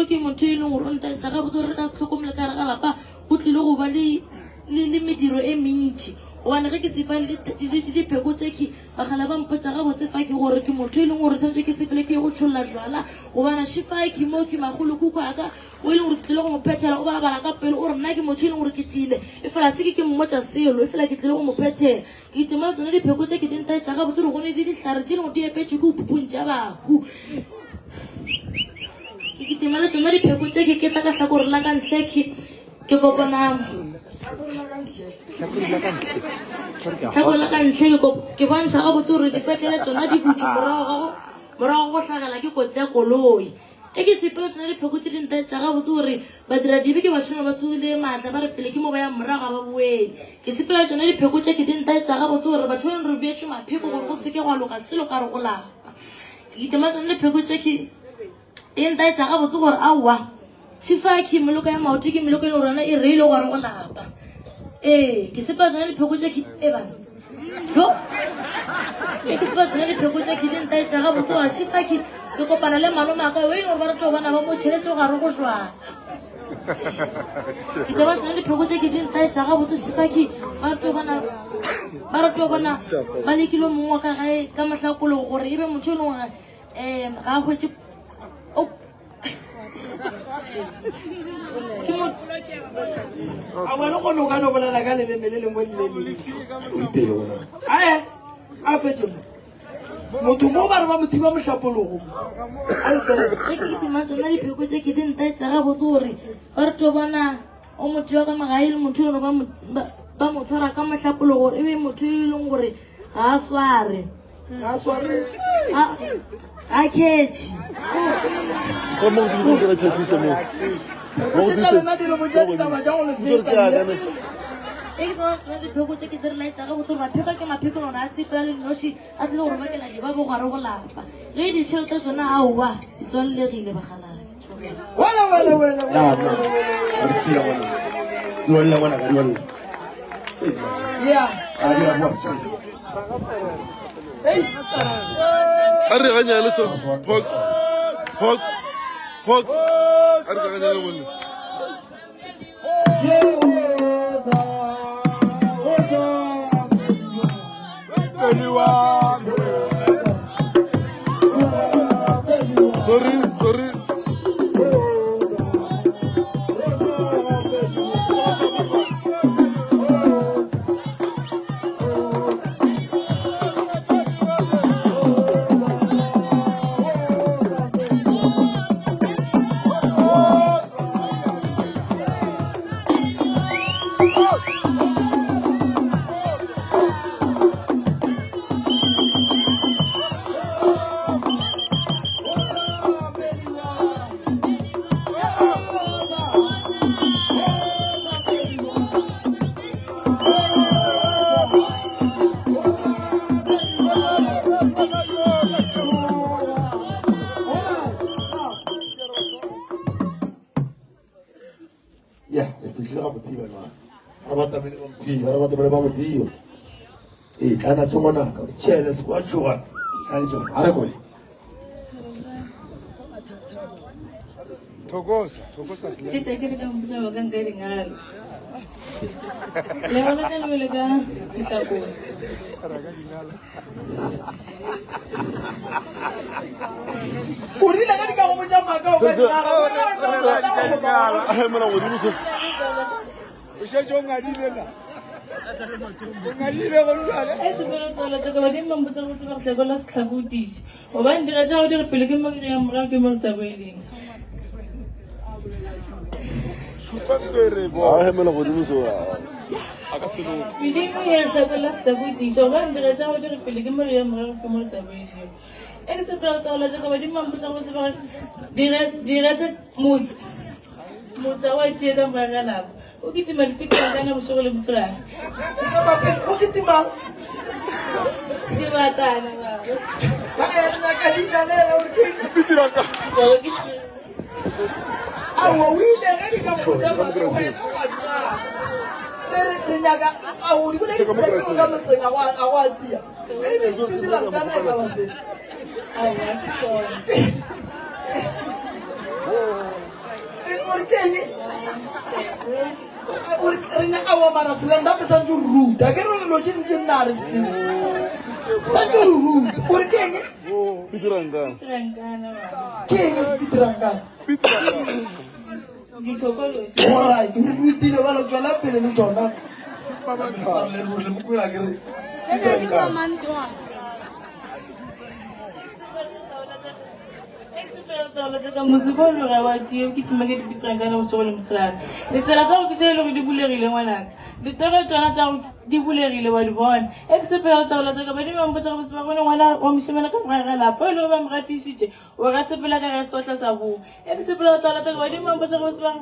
[SPEAKER 7] ke motho e leng gore o ntaetsa ga botse gore re ka se tlhokomele ka gare ga lapa go tlile go ba le mediro e mentši gobane ge ke sepa le dipheko tseke bagala ba mpotsa ga botse fa ke gore ke motho e leng gore santse ke sepele ke go tšholola jwala gobane shifa ke mo ke magolo kuku aka o e leng gore ke tlile go mo phethela o balabala ka pele o re nna ke motho e leng gore ke tlile e fela se ke mmotsa selo e fela ke tlile go mo phethela ke itemela tsone dipheko tse ke di ntaetsa ga botse re gone di ditlhare tse e leng gore di epetse ke bophupuntša bahu ke kitimela tsona dipheko tse ke tla ka tlhakore la ka ntleke ke kopana tlhakore la ka ntlhe ke bontšha ga botse gore dipetlele tsona di butse morago go tlhagela ke kotsi ya koloi e ke sepele tsona dipheko tse di ntaetsa ga botse gore badira dibe ke batshwana ba tsogile maatla ba re pele ke mo ba yang morago ga ba boele ke sepela tsona dipheko tse ke di ntaetsa ga botse gore batho ba re beetswe mapheko gore go seke gwa loka selo ka re go lapa ke itema tsona dipheko tse ke e ntaetsa ga botse gore aowa shifa ke meloko ya maoto ke meloko e le gorena e reile gore go lapa ke sepela tsona dipheko tse ke bana ke sepela tsona dipheko tse ke di ntaetsa ga botse gore shifa ke kopana le malome aka o e gore ba re tlo bana ba mo tšheletse gare go jwala ke tseba tsona dipheko tse ke di ntaetsa ga botse shifa ke ba re tlo bona ba lekile mongwe ka gae ka mahlakolo gore e be motho e leng gore ga a hwetse
[SPEAKER 1] a wena kgone o ka no bolela ka leleme le lengwe a fetse motho mo ba re ba mothiba mohlapologo
[SPEAKER 7] ke kitima tsona dipheko tse ke di ntaetsa ga botse gore ba re tlo bona o motho wa ka magae le motho e leng ba mo tshwara ka mohlapologo gore e be motho e leng gore ga a sware a khetše e ke tsona tsona dipheko tse ke di relaetsa ga botse gore mapheko ke mapheko lona a sepela le noši a tlile gore bakela di ba bo gare go lapa ge ditšhelete tsona aowa di tswalelegile bagalane
[SPEAKER 2] a re ganyale so Pox a re ka ganyale bone sorry
[SPEAKER 3] kana tsongwana ka tshele se kwa tshoga ka le tsona are go
[SPEAKER 2] thokosa
[SPEAKER 7] tshetse ke re ka mpotsa ba ka nka dingalo le bona ka lebele ka ditlhakong
[SPEAKER 1] o rile ka di ka go botsa maka o ka
[SPEAKER 2] a mona godimo se
[SPEAKER 1] o shetse o ngadilela
[SPEAKER 7] seperetolo tse ka badimo ba mpotsa go tseba go tlhakola setlhako o tiše gobane dira tša go dire pele ke mo ke ya morago ke mo se sa boeleng
[SPEAKER 2] a hemela godimo se
[SPEAKER 7] Medimo ya shakala stabuti so ba ndira tsa go dire pele ke mo ya mo ke mo sabedi e se pela taola tsa ba di mamputsa go se ba dira tsa motsa wa tie ka ba gala o kitima di fitsa kana bo shogole msira
[SPEAKER 1] ba pe o kitima
[SPEAKER 7] di batana
[SPEAKER 1] ba ena ka di kanela o ke
[SPEAKER 2] Pitira ka.
[SPEAKER 1] awo wile ga di ka fotsa ba ko wena wa tsa re nyaga awo di bole se ka motsenga wa tia e ne se ditira kana ka ba se ¿Por qué? Rinya awa mara silanda pe sanju ruta. Kero lo chin chin nar tsi. Sanju ruta. ¿Por qué?
[SPEAKER 2] Pitiranga.
[SPEAKER 1] ¿Quién es Pitiranga? Ora, tu ruti le valo kala pele ni tona.
[SPEAKER 3] Baba le rule mo kula kere.
[SPEAKER 7] Musibolo ga wa tie ke timake di pitranga no so le msala le tsela sa go ke tselo di bulegile ngwanaka di tore tsona tsa di bulegile wa di bona eksepela taola tsa ka ba di mambo tsa go se ba bona ngwana wa moshimela ka ga la pa le ba mratisitse o ga sepela ka ga se kotla sa bo eksepela taola tsa ka ba di mambo tsa go se ba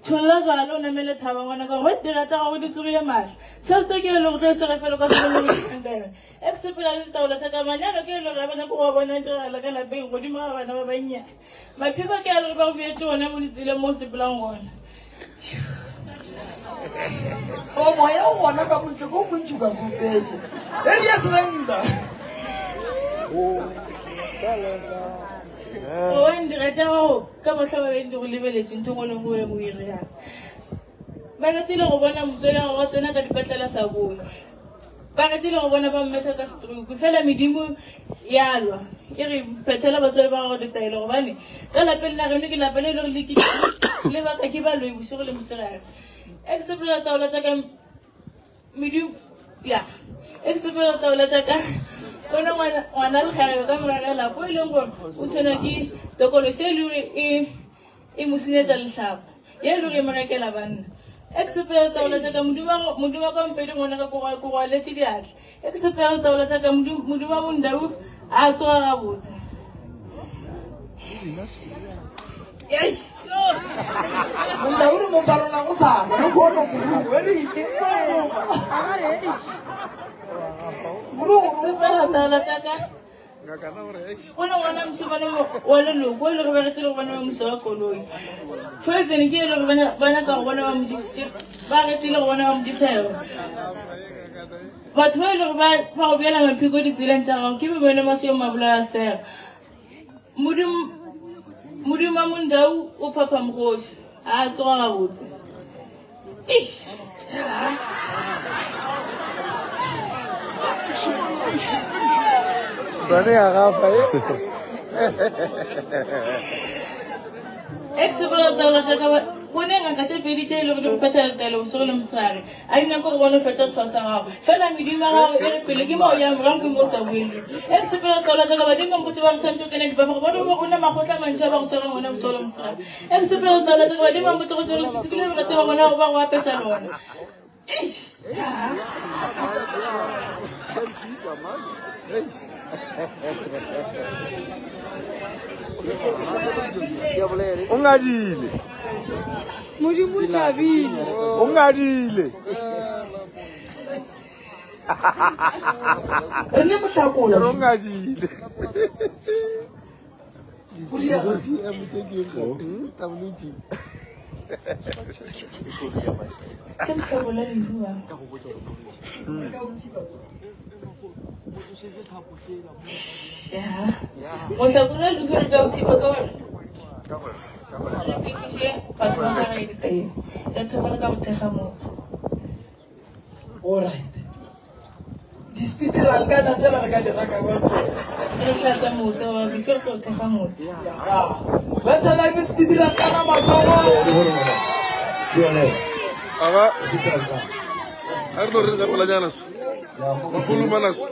[SPEAKER 7] Chola jalo na mele thaba ngwana ka wa dira tsa go di tsugile mahla tšhelete ke le go se re felo ka se le ngwana eksepela le taola tsa ka manyalo ke le re bana go bona ntira la ka la peng go di mo bana ba banya maphiko ke le ba buetse ona mo ditsile mo sepela ngwana
[SPEAKER 1] O moya o bona ka motse go montsi ka sofetse. E le ya tsrenda.
[SPEAKER 7] o ndira tsa go ka botlhaba be ndi go lebeletse ntho go le go le mo ira ba ratile go bona motswela go tsena ka dipatlela sa bona ba ratile go bona ba mmetsa ka stroke fela medimo yalwa e re phethela batswela ba go ditaile go bane ka lapeng la rene ke lapele le le ke le ba ka ke ba lo ibusego le mosegare eksepela taola tsa ka medimo ya eksepela taola tsa ka bona ngwana le kgare ka moraga lapo e leng gore o tshwana ke tokolo se le e mo senyetsa letlhapa ye le gore e mo rekela banna eksepela taola tsa ka modimo ka mpedi ngwana ka ko gwaletse diatla eksepela taola tsa ka modimo wa bondau a tsoga gabotse
[SPEAKER 1] Munda uri mo parona go sasa. Go bona go bua le ite.
[SPEAKER 7] Sepela taola tsa ka bona ngwana moshimane wa leloko le re ba retile go bona mosa wa koloi poison ke le go bana ka go bona ba modisitse ba retile go bona ba modisego batho ba ile go ba go bjela maphiko ditseleng tsa gago ke bone maseo mabola ya sega modimo wa mondau o phapha mogoši a tsoga gabotse ish
[SPEAKER 2] Bane ya gafa
[SPEAKER 7] eksepela taola tsa ka bone ngaka tse pedi tse e le go di mphetela taelo bosego le mosegare a di nako go bone fetsa thosa gago fela medimo ya gago e re pele ke mo ya morang ke mo sa bueleng eksepela taola tsa ka badimo mpotse ba go santse kene dibafago ba ba gona makgotla mantšha ba go swera ngwana bosego le mosegare eksepela taola tsa ka badimo mpotse go swere setsikile borate ba bona go ba go apesa lona
[SPEAKER 2] Ungadile.
[SPEAKER 6] Modimo o thabile.
[SPEAKER 2] Ungadile.
[SPEAKER 1] Re ne mohlakola.
[SPEAKER 2] Ungadile.
[SPEAKER 7] Come tlhobola lehua mohlakola lehua re ka o thiba ka gore re pikiše batho ba gara e diteng re thomela ka go thekga motse
[SPEAKER 1] Alright. Dispitiranka na tsela re ka dira ka bona.
[SPEAKER 7] re tlatsa motse wa before re tlo go thekga motse
[SPEAKER 1] Ba tsela ke spitiranka na matsogo.
[SPEAKER 2] Aga. Are no re ga pelanyana se. Go fulumana se.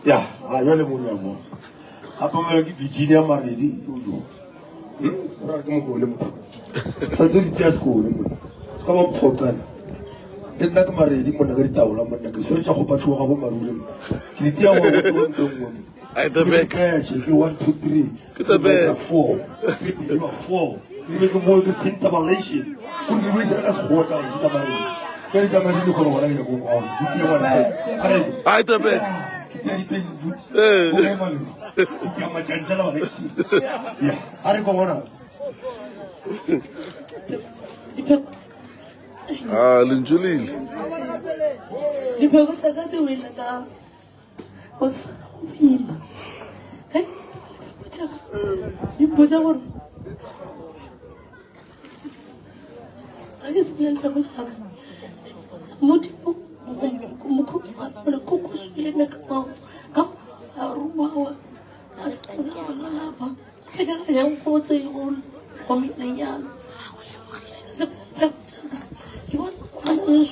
[SPEAKER 3] Ya, ayo le mulu mo. Apa mo lagi Virginia maridi dulu. Ora kamu ko le mo. Satu di tias ko le mo. Kamu potsan. Enda ka maridi mo nagari taula mo nagari sura cha ko patwa ka bo marule. Ki tia wa ko ndongo.
[SPEAKER 2] Ay tabe.
[SPEAKER 3] Ka che ki 1 2 3. Kita be 4. You are 4. You make more to think about Malaysia. Kun di wisa ka so ta ita maridi. Kali ta maridi ko wala ya ko ko. Ki tia wa na.
[SPEAKER 2] Ay tabe.
[SPEAKER 3] Ya, hari kau mana?
[SPEAKER 2] Ah, Linjulil.
[SPEAKER 7] Di bagus agak tu wila dah. Bos wila. Kan? Bocah. Di bocah orang. Agak sebenarnya tak bocah. Motivo. Muka pada kuku sulit mereka kamu rumah awak apa kadang yang kau tahu komitnya sebab jual harus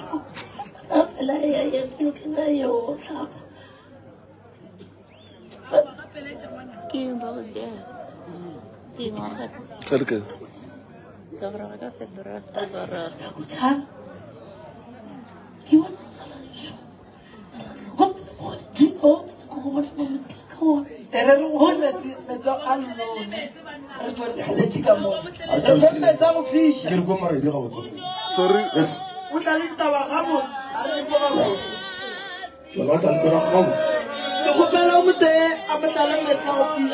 [SPEAKER 7] apa lah yang kena yo sab kim bagus dia kim banget
[SPEAKER 2] Kerja.
[SPEAKER 7] Kabar federal ucap gimana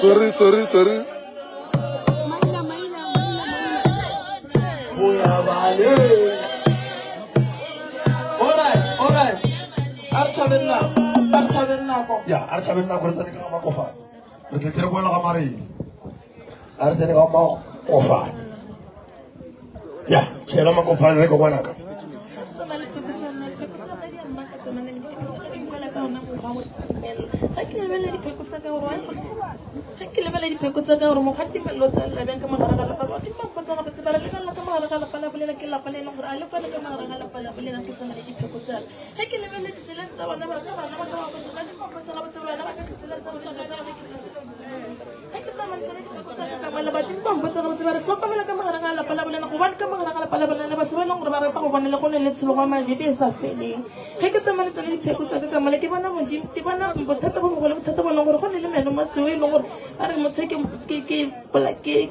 [SPEAKER 2] Sorry. Sorry.
[SPEAKER 1] Alright.
[SPEAKER 3] Ya, archabenna ko tani ka makofa. Berkira ko la kamari. Artani ka makofa. Ya, chela makofa ne ko wana ka.
[SPEAKER 7] Hey,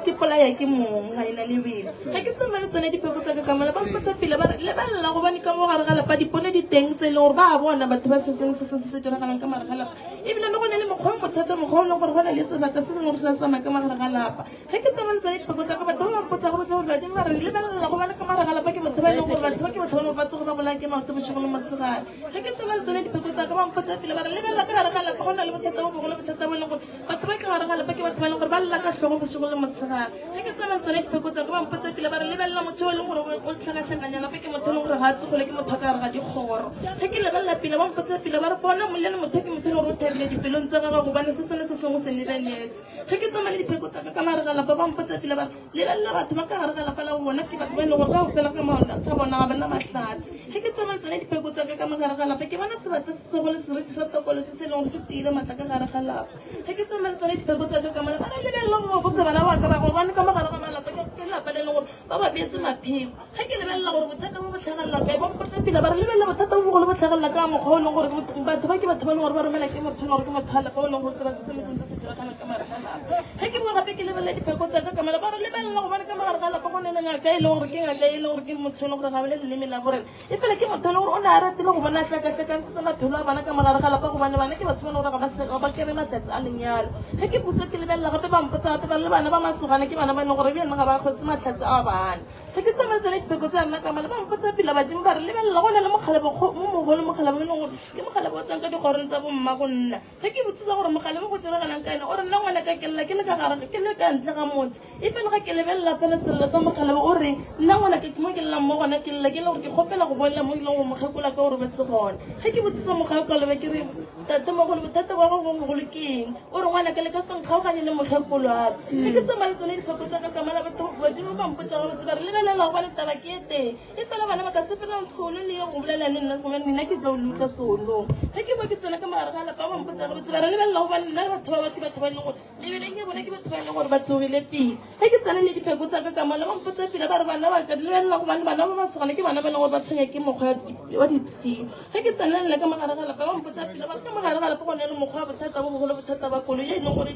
[SPEAKER 5] seriti sa tokolo se se leng gore se tiile matla ka gare ga lapa ga ke tsamaya tsone dipheko tsa ka kamala ba lebelela go botsa bana ba ka ba go bane ka mogare ga malapa ke lapa le leng gore ba ba beetse mapheko ga ke lebelela gore bothata bo botlhagalela kae ba mpotsa pila ba re lebelela bothata bo bogolo botlhagalela ka mokgwa o leng gore batho ba ke batho ba leng gore ba romela ke motho gore ke motho a lapa o leng gore tseba se se mesentse se diragala ka mare ga lapa ga ke bua gape ke lebelela dipheko tsa ka kamala ba re lebelela go bane ka mogare ga lapa go ne le ngaka e leng gore ke ngaka e leng gore ke motho e leng gore ga bele leleme la borena e fela ke motho e leng gore o ne a ratile go bona tlhakatlhakantse maphelo a bana ka mogare ga lapa gobane bana ke batho ba leng gore ba kere matlhatsi a lenyalo ga ke busa ke lebelela gape ba mpotsa gape ba le bana ba masogana ke bana ba leng gore bjana ga ba kgwetse matlhatsi a bana ga ke tsamaya tsone dipheko tsa rena kamala ba mpotsa pila badimo ba re lebelela go na le mogale mo mogolo mogala mo e leng gore ke mogale bo tswang ka dikgoreng tsa bomma go nna ga ke botsisa gore mogale mo go diragalang ka ene o re nna ngwana ka kelela ke le ka gare ke le ka ntle ga motse e fela ga ke lebelela fela selelo sa mogale o reng nna ngwana ke mo ke lelang mo gona ke lela ke le gore ke kgopela go bonela mo e leng go mogekola ka gore betse gona ga ke botsisa mogekolo be ke re tate mogolo bothata ba go mogolo ke eng o re ngwana ke le ka senkgaoganye le mogekolo ate ga ke tsamaya le tsone dipheko tsa ka kamala batho badimo ba mpotsa go botse ba re lebelela go bane taba ke e teng e fela bana ba ka sepela solo le go bolela le nna gobane nna ke tlo lutla solong ga ke bo ke tsena ka mogare ga lapa ba mpotsa go botse ba re lebelela go bane nna le batho ba batho ba e leng gore lebeleng ke bone ke batho ba e leng gore ba tsogile pele ga ke tsena le dipheko tsa ka kamala ba mpotsa pele ba re bana ba ka lebelela gobane bana ba masogane ke bana ba e leng gore ba tshwenya ke mokgwa wa dipsio ga ke tsenelele ka mogare ga lapa ba mpotsa pele ba ka mogare ga lapa go ne le mokgwa wa bothata bo bogolo bothata ba kolo e leng gore e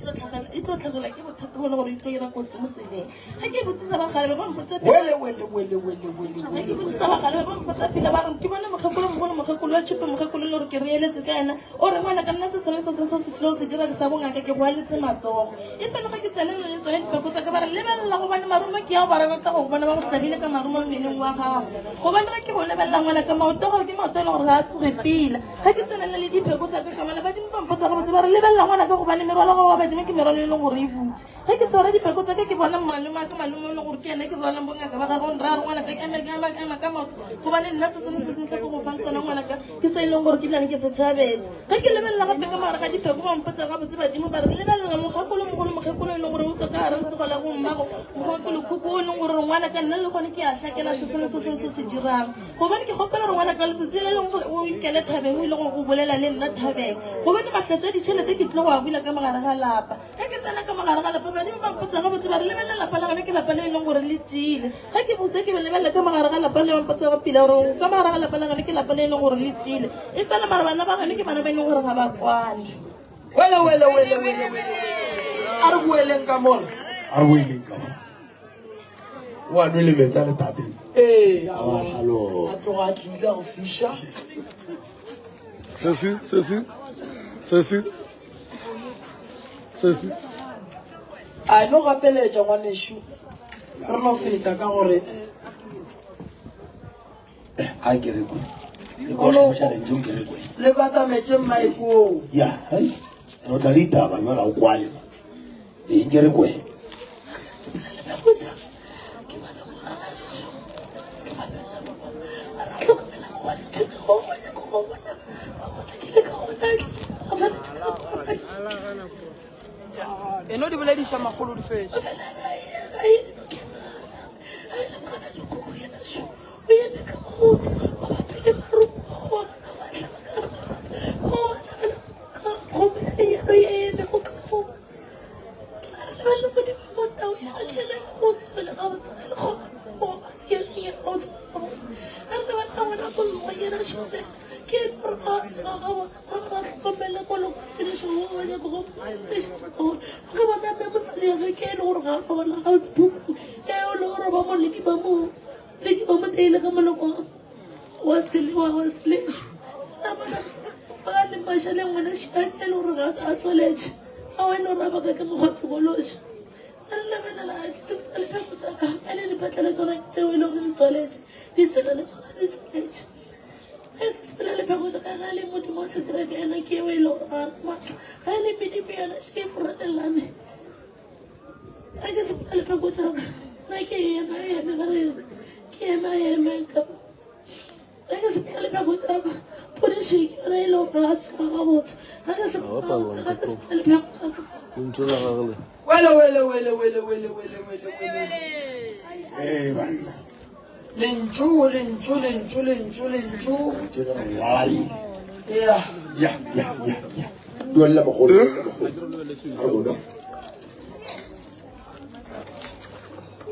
[SPEAKER 5] tlo tlhagela ke bothata bo le gore e tlo ira kotsi mo tseleng ga ke botsisa bagale ba mpotsa ga ke botsisa bagale ba mpotsa pele ba re ke bone mogekolo mogolo mogekolo wa chipe mogekolo le gore ke reeletse ka ena o re ngwana ka nna se sengwe se se tlo se dira ke sa bongaka ke boaletse matsogo e fela ga ke tsenelele le tsone dipheko tsa ka ba re lebelela gobane marumo ke yao ba re rata go bona ba go tlhabile ka marumo mmeleng wa gago gobane ga ke go lebelela ngwana ka maoto go ke maoto e leng gore ga a tsoge pila ga ke tsenela le dipheko tsa ka kamala badimo ba mpotsa go botse ba re lebelela ngwana ka gobane merwalo ga wa badimo ke merwalo e leng gore e butse ga ke tshwara dipheko tsa ka ke bona malome a ka malome e leng gore ke ene ke rwalang bongaka ba gagwe nra re ngwana ka ema ka maoto gobane nna se sengwe se sengwe se ke go fang sona ngwana ka ke se e leng gore ke bilane ke se thabetse ga ke lebelela gape ka mogare ga dipheko ba mpotsa ga botse badimo ba re lebelela mogekolo mogolo mogekolo e leng gore o tswa ka gare ntse go la go mmago mogekolo khuko o e leng gore ngwana ka nna le gone ke a tlhakela se sengwe se sengwe se se dirang gobane ke gopela gore ngwana ka letsatsi le leng gore o ikele thabeng o ile go bolela le nna thabeng gobane matlhatsi a ditšhelete ke tlo go a bula ka mogare ga lapa ga ke tsena ka mogare ga lapa badimo ba mpotsa ga botse ba re lebelela lapa la gane ke lapa le e leng gore le tiile ga ke botse ke lebelela ka mogare ga lapa le ba mpotsa ga pila gore ka mogare ga lapa la gane ke lapa le e leng gore le tiile e fela mare bana ba gane ke bana ba e leng gore ga ba kwane
[SPEAKER 1] a re boeleng ka mona
[SPEAKER 3] wa no le metsa le tate
[SPEAKER 1] ee
[SPEAKER 3] a ba galo
[SPEAKER 1] a tloga a tlile go fiša
[SPEAKER 2] Ceci.
[SPEAKER 1] a no gapeletša ngwanešo re no feta ka gore
[SPEAKER 3] a kerekwe le go šomiša lentse kerekwe
[SPEAKER 1] le batametse maikoo
[SPEAKER 3] ya hai no tla le taba yo la o kwale e kerekwe
[SPEAKER 6] e no di bolediša magolo di fetša
[SPEAKER 1] lentšu
[SPEAKER 3] wai ولا بقول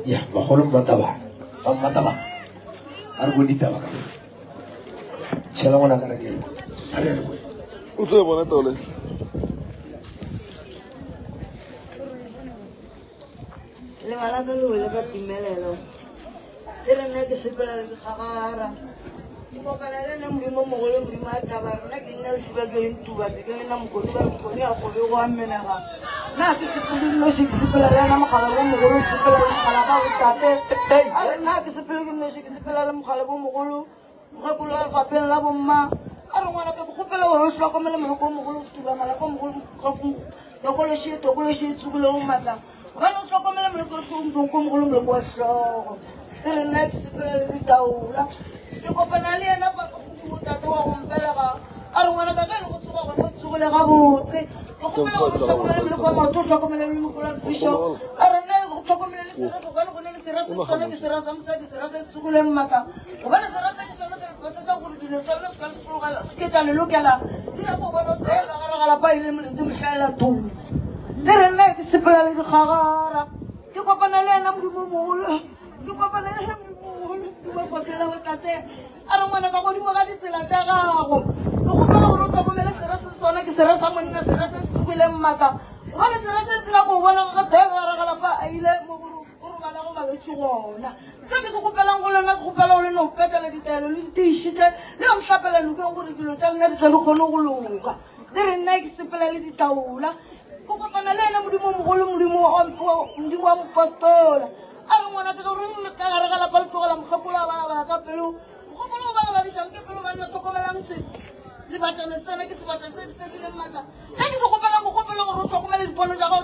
[SPEAKER 3] يا بقول ما تبع ما تبع أرجو دي تبع سلام عليكم كريم أرجو
[SPEAKER 2] Udah mana tahu leh.
[SPEAKER 9] Lemala dulu lepas timelelo. Terus nak sebelah khara. Kau kalau nak mula mula mula kabar nak ingat sebagai itu baca kalau nak mukoni aku lewa menaga. Nak sebelah musik sebelah nama kalau mula sebelah kalau kau tate. Nak sebelah musik sebelah kalau mula mukulu alfabet lah bumma. Arung anak aku kupela orang suka kau malam aku mukulu sebelah malam aku mukulu tokolo shit sebelah mata. Orang suka kau malam aku mukulu mukulu the next taula. You go panali na pa tatawa kung pala ka. Arong ana ka kaya ko la kabuti. Ko pala ko mo bisho. Arong na ko sira so ko sira so sira samsa sira sugule mata. Ko bana sira ko sa ko dino tala skal sketa le lokala. Dila ko bano tela gara pa ile mo dum kala tu. Dere na ki sipala le khagara. You go panali na mo You go panali Cuma pakai tate, arang mana kau di makan di selacak aku. Aku kalau orang tua melas serasa sona ki serasa mana serasa sukulem mata. Mana serasa silaku mana kau dengar kalau apa ile muru kalau aku malu cuona. Tapi suku pelang kalau nak suku pelang le no peta le di telu le di shite le am kapela lu kau kuri kilo tal nari telu kono kuluka. Dari naik sepela le di taula. Kau panale na mudimu am pastor. Arung mana kita orang nak gara-gara palsu kalau mukula bala kapelu, mukula bala di sana kapelu mana toko melang si batan sana kisi batan saya di mata. Saya kisi kupala orang toko melang di ponu jago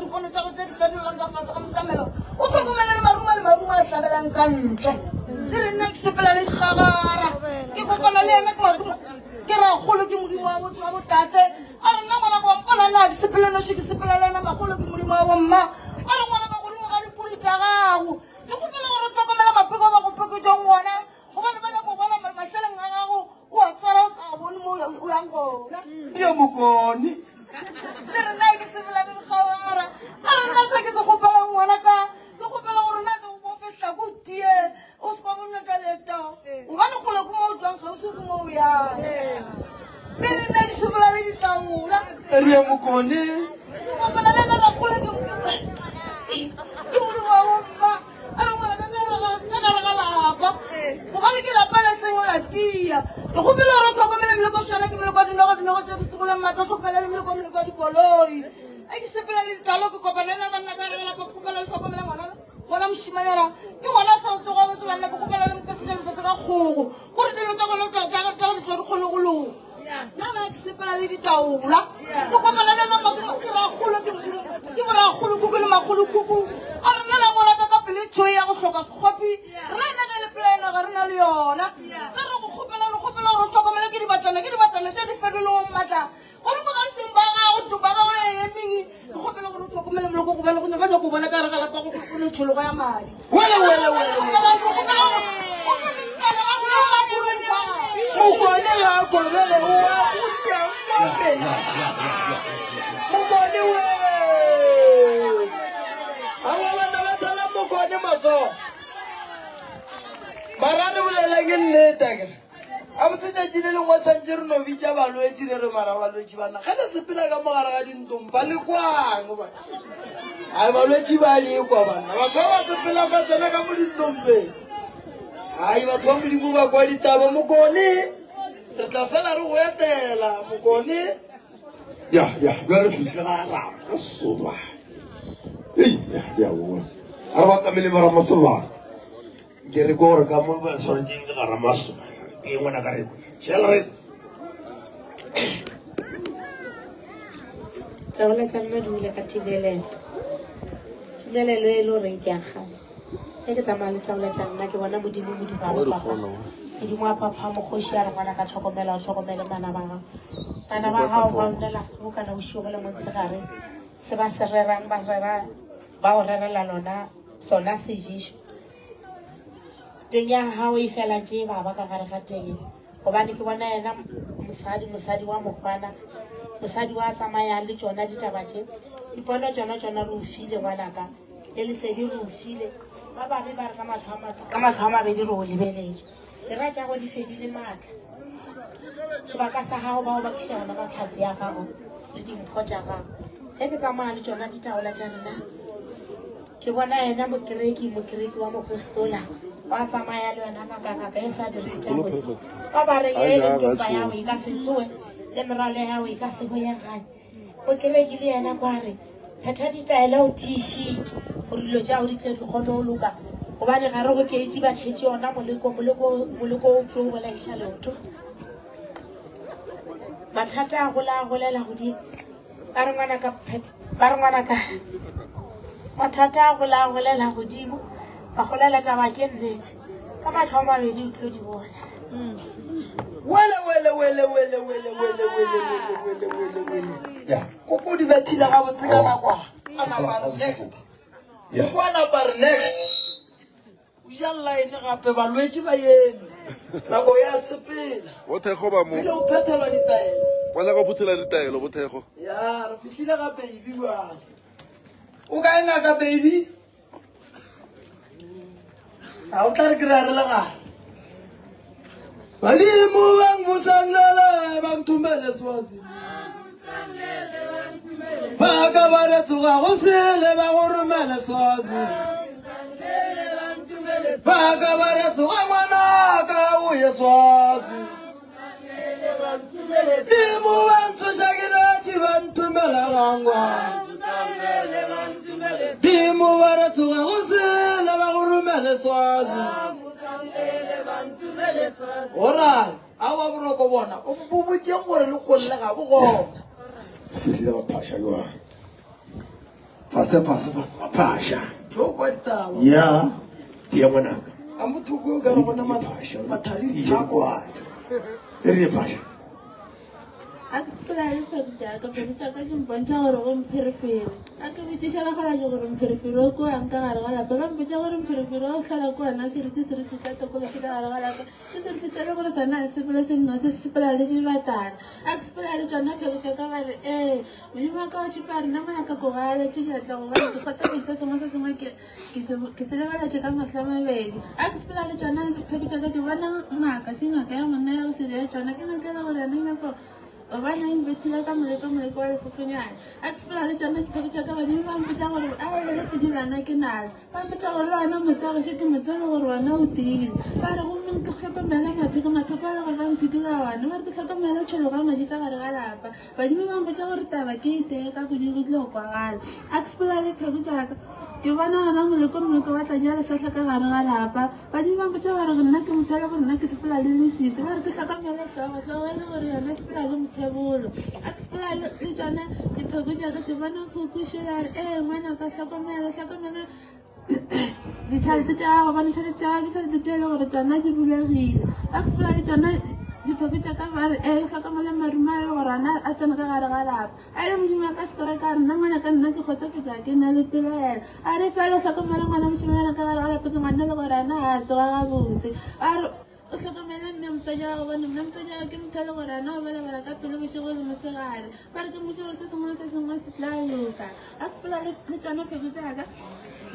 [SPEAKER 9] jadi saya di luar fasa kami samelo. Untuk toko melang rumah saya belang kante. Dari next sepelali khagara. Kita kupala le nak malu. Kira khulu kimu amu tate. Arung nama nak wampana nak sepelali nama khulu kimu wamma. Arung mana kau rumah kali puri jagaku. Aku bilang orang tua kau malah aku pergi jongwana. Bukan banyak kau malah masalah ngaku. Wah saras abonmu yang ulang kau.
[SPEAKER 3] Ya mukoni.
[SPEAKER 9] Terus naik sebelah itu kawara. Orang nasa kisah kau bilang mana kah? Kau bilang orang nasa kau festa kau dia. Usko punya talenta. Bukan aku lagu mau juang kau suruh mau ya. Terus naik sebelah itu tahu lah.
[SPEAKER 3] Ya mukoni.
[SPEAKER 9] Kau bilang aku lagi. Kamu mau mbak. Arong mana kagara apa? Bukan kita pala sengola dia. Aku bilang orang tua kami memiliki sana kami memiliki jadi sekolah mata sekolah memiliki di poloi. Aiki sebelah di talo ke kopanela kan negara apa sekolah sekolah mana mshimanyara. Ki mana sa tsoga go tswana go kopela le mpeseng mpetsa ka kgogo. Gore dilo tsa gona tsa di tswa kgologolo. Nana ke sepela le ditaola. Go kopela le nna ke ra kgolo ke bora kgolo kuku le magolo kuku. A re nna ngwana ka pele tshwe ya go hloka sekgopi. Re nna ka le plan ga re na le yona. Sa re go kopela go tlhokomela ke di batana tse di fedilong matla. Gore mo ganteng ba ga go tuba ga wa emingi. Go kopela go tlhokomela mo go bana go ne ba go bona ka re ga lapa go le tsholo ya madi. Wele.
[SPEAKER 3] Mukone ya kolele wa unya mame. Mukone we. Awa wanda batala mukone maso. Marane bulela ngene tega. Abutse jile le ngwa sanjiro no bicha balo e jile re mara balo e bana. Kana sepela ka mogara ga dintompa le kwang ba. Ai balo e ba le kwa bana. Batho ba sepela ba tsena ka mo dintompe. Ai batho ba modimo ba kwa ditaba mokone. Re tla fela re go etela mokone. Ya, ba re fitla ra soba. Ya wo. Arwa ka mele mara masoba. Ke re go re ka mo ba sore ding ka ra masoba. Ke ngwana ka re go. Chelre.
[SPEAKER 7] Tawala tsamma dule ka tibelelo. Tibelelo e lo re ke a kgala. Ke tsamaya le tawala tsamma ke bona bodimo ba papa. Modimo wa papa mokgoši a re ngwana ka tlhokomela o tlhokomele bana ba gago. Bana ba gago ba nnela go kana bosigo le montshegare se ba se rerang ba o rerela lona sona sejišo. Teng ya gago e fela tše ba ka gare ga teng
[SPEAKER 6] gobane ke bona ena mosadi wa mokgwana mosadi wa tsamayang le tsona ditaba tse dipono tsona re o file ngwanaka le lesedi re o file ba bangwe ba re ka matlho a mabedi re o lebeletse le ra tša go di fedile maatla sebaka sa gago ba go bakiša gona matlhatsi ya gago le dimpho tša gago ge ke tsamaya le tsona ditaola tša rena ke bona ena mokereki wa mopostola wa tsamaya le yona nakakaka e sa dire tša botse ba ba reng e le ntumpa yago e ka se tsoe le meralo yago e ka se boyaganye mokereki le yena kware pheta ditaela o tiišitše gore dilo tšago di tle di kgone go loka gobane gare go keiti ba tšhetše yona moleko o ke o bolaiša leoto mathata a golela godimo ba re ngwanaka mathata a golela godimo ba golela taba ke nnete ka matlho a mabedi o tlo di bona
[SPEAKER 1] ya koko di bethile ga botse ka nakwana next o ja line gape balwetse ba eme nako ya sepela
[SPEAKER 2] bothego ba mo
[SPEAKER 1] ile o phethelwa ditaelo
[SPEAKER 2] bona go phuthela ditaelo bothego
[SPEAKER 1] ya re fihlile ga baby bana o ka enga ka baby a o tla re kry-a re le gare badimo bang bosangele bang thumele swazini ba ka ba re tsoga go sele ba go romele swazini ba ka ba re tsoga ngwanaka o ye swazini dimo bang tshošakeletše ba nthumela gangwana dimo ba re tsoga go sele ba go romele swazini orai a wa boroko bona o bobotšeng gore le kgolle ga bo gona
[SPEAKER 3] fitlhile ba phasha jwa fase phasha
[SPEAKER 1] o kwa ditaba
[SPEAKER 3] ya tia ngwanaka
[SPEAKER 1] a mothoko o ka re bona mathari
[SPEAKER 3] kwa e re phasha
[SPEAKER 10] a ke sepela le jaaka pelo jaaka ke mpontšha gore go mpherefere a ke botsiša bagalaje gore mpherefere o ko yang ka gare ga lapa ba mpotša gore mpherefere o tlhola ko ona seriti sa tokologi ka gare ga lapa ke seriti se le gore sona a sepele se nno se sepela le dibatana a ke sepela le tsona pheko jaaka ba re modimo wa ka wa thipa rena monaka ko ga letse diatla gobane ke kgotsa ke se sengwe ke se lebeletše ka matlho a mabedi a ke sepela le tsona pheko jaaka ke bona ngaka ngaka ya monna ya go se dee tsona ke nakele gore yana nyako obana imbethile ka moleko wa lefofenyana a ke sepela le tsona dipheko tša ka badimo ba mpotša gore a elele sedilana ke nale ba mpotša gore le wana motsagoše ke motsele gore wana o tiile ba re gommeng ke tlhokomela mapheko a re gore ba mphikela wana ba re ke tlhokomela tšhologa madi ka gare ga lapa badimo ba mpotša gore taba ke itee ka kodi go tle go kwagala a ke sepela le pheko tšaka ke bona gona moleko wa tlajale sahla ka gare ga lapa badimo ba mpotša gore nna ke mothele gore nna ke sepela le lesise ba re ke tlhokomele tlhogo e le gore yona sepela le mothebolo a ke sepela le tsone dipheko jaaka ke bona kukušela re ngwana ka tlhokomela ditšhalete tša gago bane tšhalete tša ke tšhalete tše e le gore tsona di bulegile a ke sepela le tsona dipheko tša ka ba re tlhokomele marumo a le gore ana a tsena ka gare ga lapa a le modimo ya ka sekore ka nna ngwana ka nna ke kgotsafetša ke na le pelela a re fela tlhokomele ngwana mošimanyana ka gare ga lapa ke ngwana le gore ana a tsoga gabotse a re o tlhokomela mme motsadi wa go bone mna motsadi wa ke motho le gore ana o balabala ka pele bošego le mosegare ba re ke motho gore se sengwe se tla loka a ke sepela le tsona pheko jaaka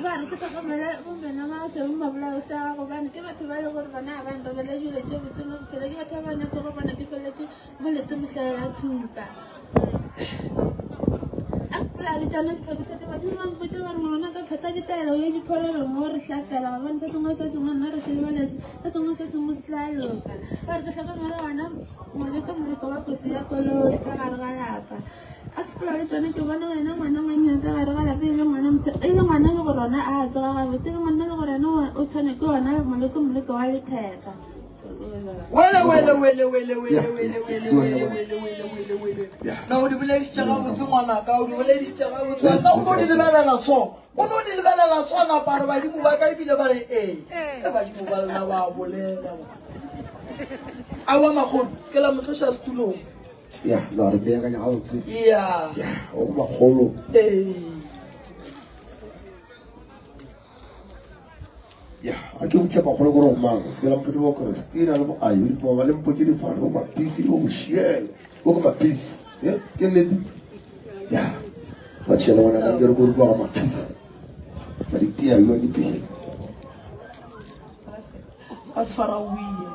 [SPEAKER 10] ba re ke tlhokomele bombena maotlhebo mabolao se a gago bane ke batho ba le gore bona a bane ba bele dilo tse botse mo bophelo ke batho ba bane ke go bona ke feletse boletse mohlaela thupa a ke sepela le tsona dipheko tšaka badimo ba mpotse gore ngwana ka pheta ditaelo ye dipholelo mo re tlhapela gobane se sengwe nna re se lebeletse se sengwe se tla loka ba re ke tlhokomela gona moleko wa kotsi ya koloi ka gare ga lapa a ke sepela le tsone ke bona wena ngwana ngwannyane ka gare ga lapa e le ngwana le gore ona a tsoga gabotse e le ngwana le gore ena o tshwane ke ona moleko wa letheka
[SPEAKER 1] na o di boledišitše gabotse ngwanaka o di boledišitše gabotse wa tsa o no di lebelela so napare badimo ba ka ebile ba re badimo ba lena ba bolela a wa magolo se ke la motloša sekulong
[SPEAKER 3] ya no re beakanya gabotse
[SPEAKER 1] ya
[SPEAKER 3] o magolo Ya, aquí mucha para jugar con man, es que la mujer va a correr, tira algo ahí, como vale un poquito de farro, más pis y luego shiel, luego más pis, ¿eh? ¿Quién le dice? Ya, macam mana nak kerja guru más pis, mari dia yo ni pis.
[SPEAKER 5] Asfarawiye.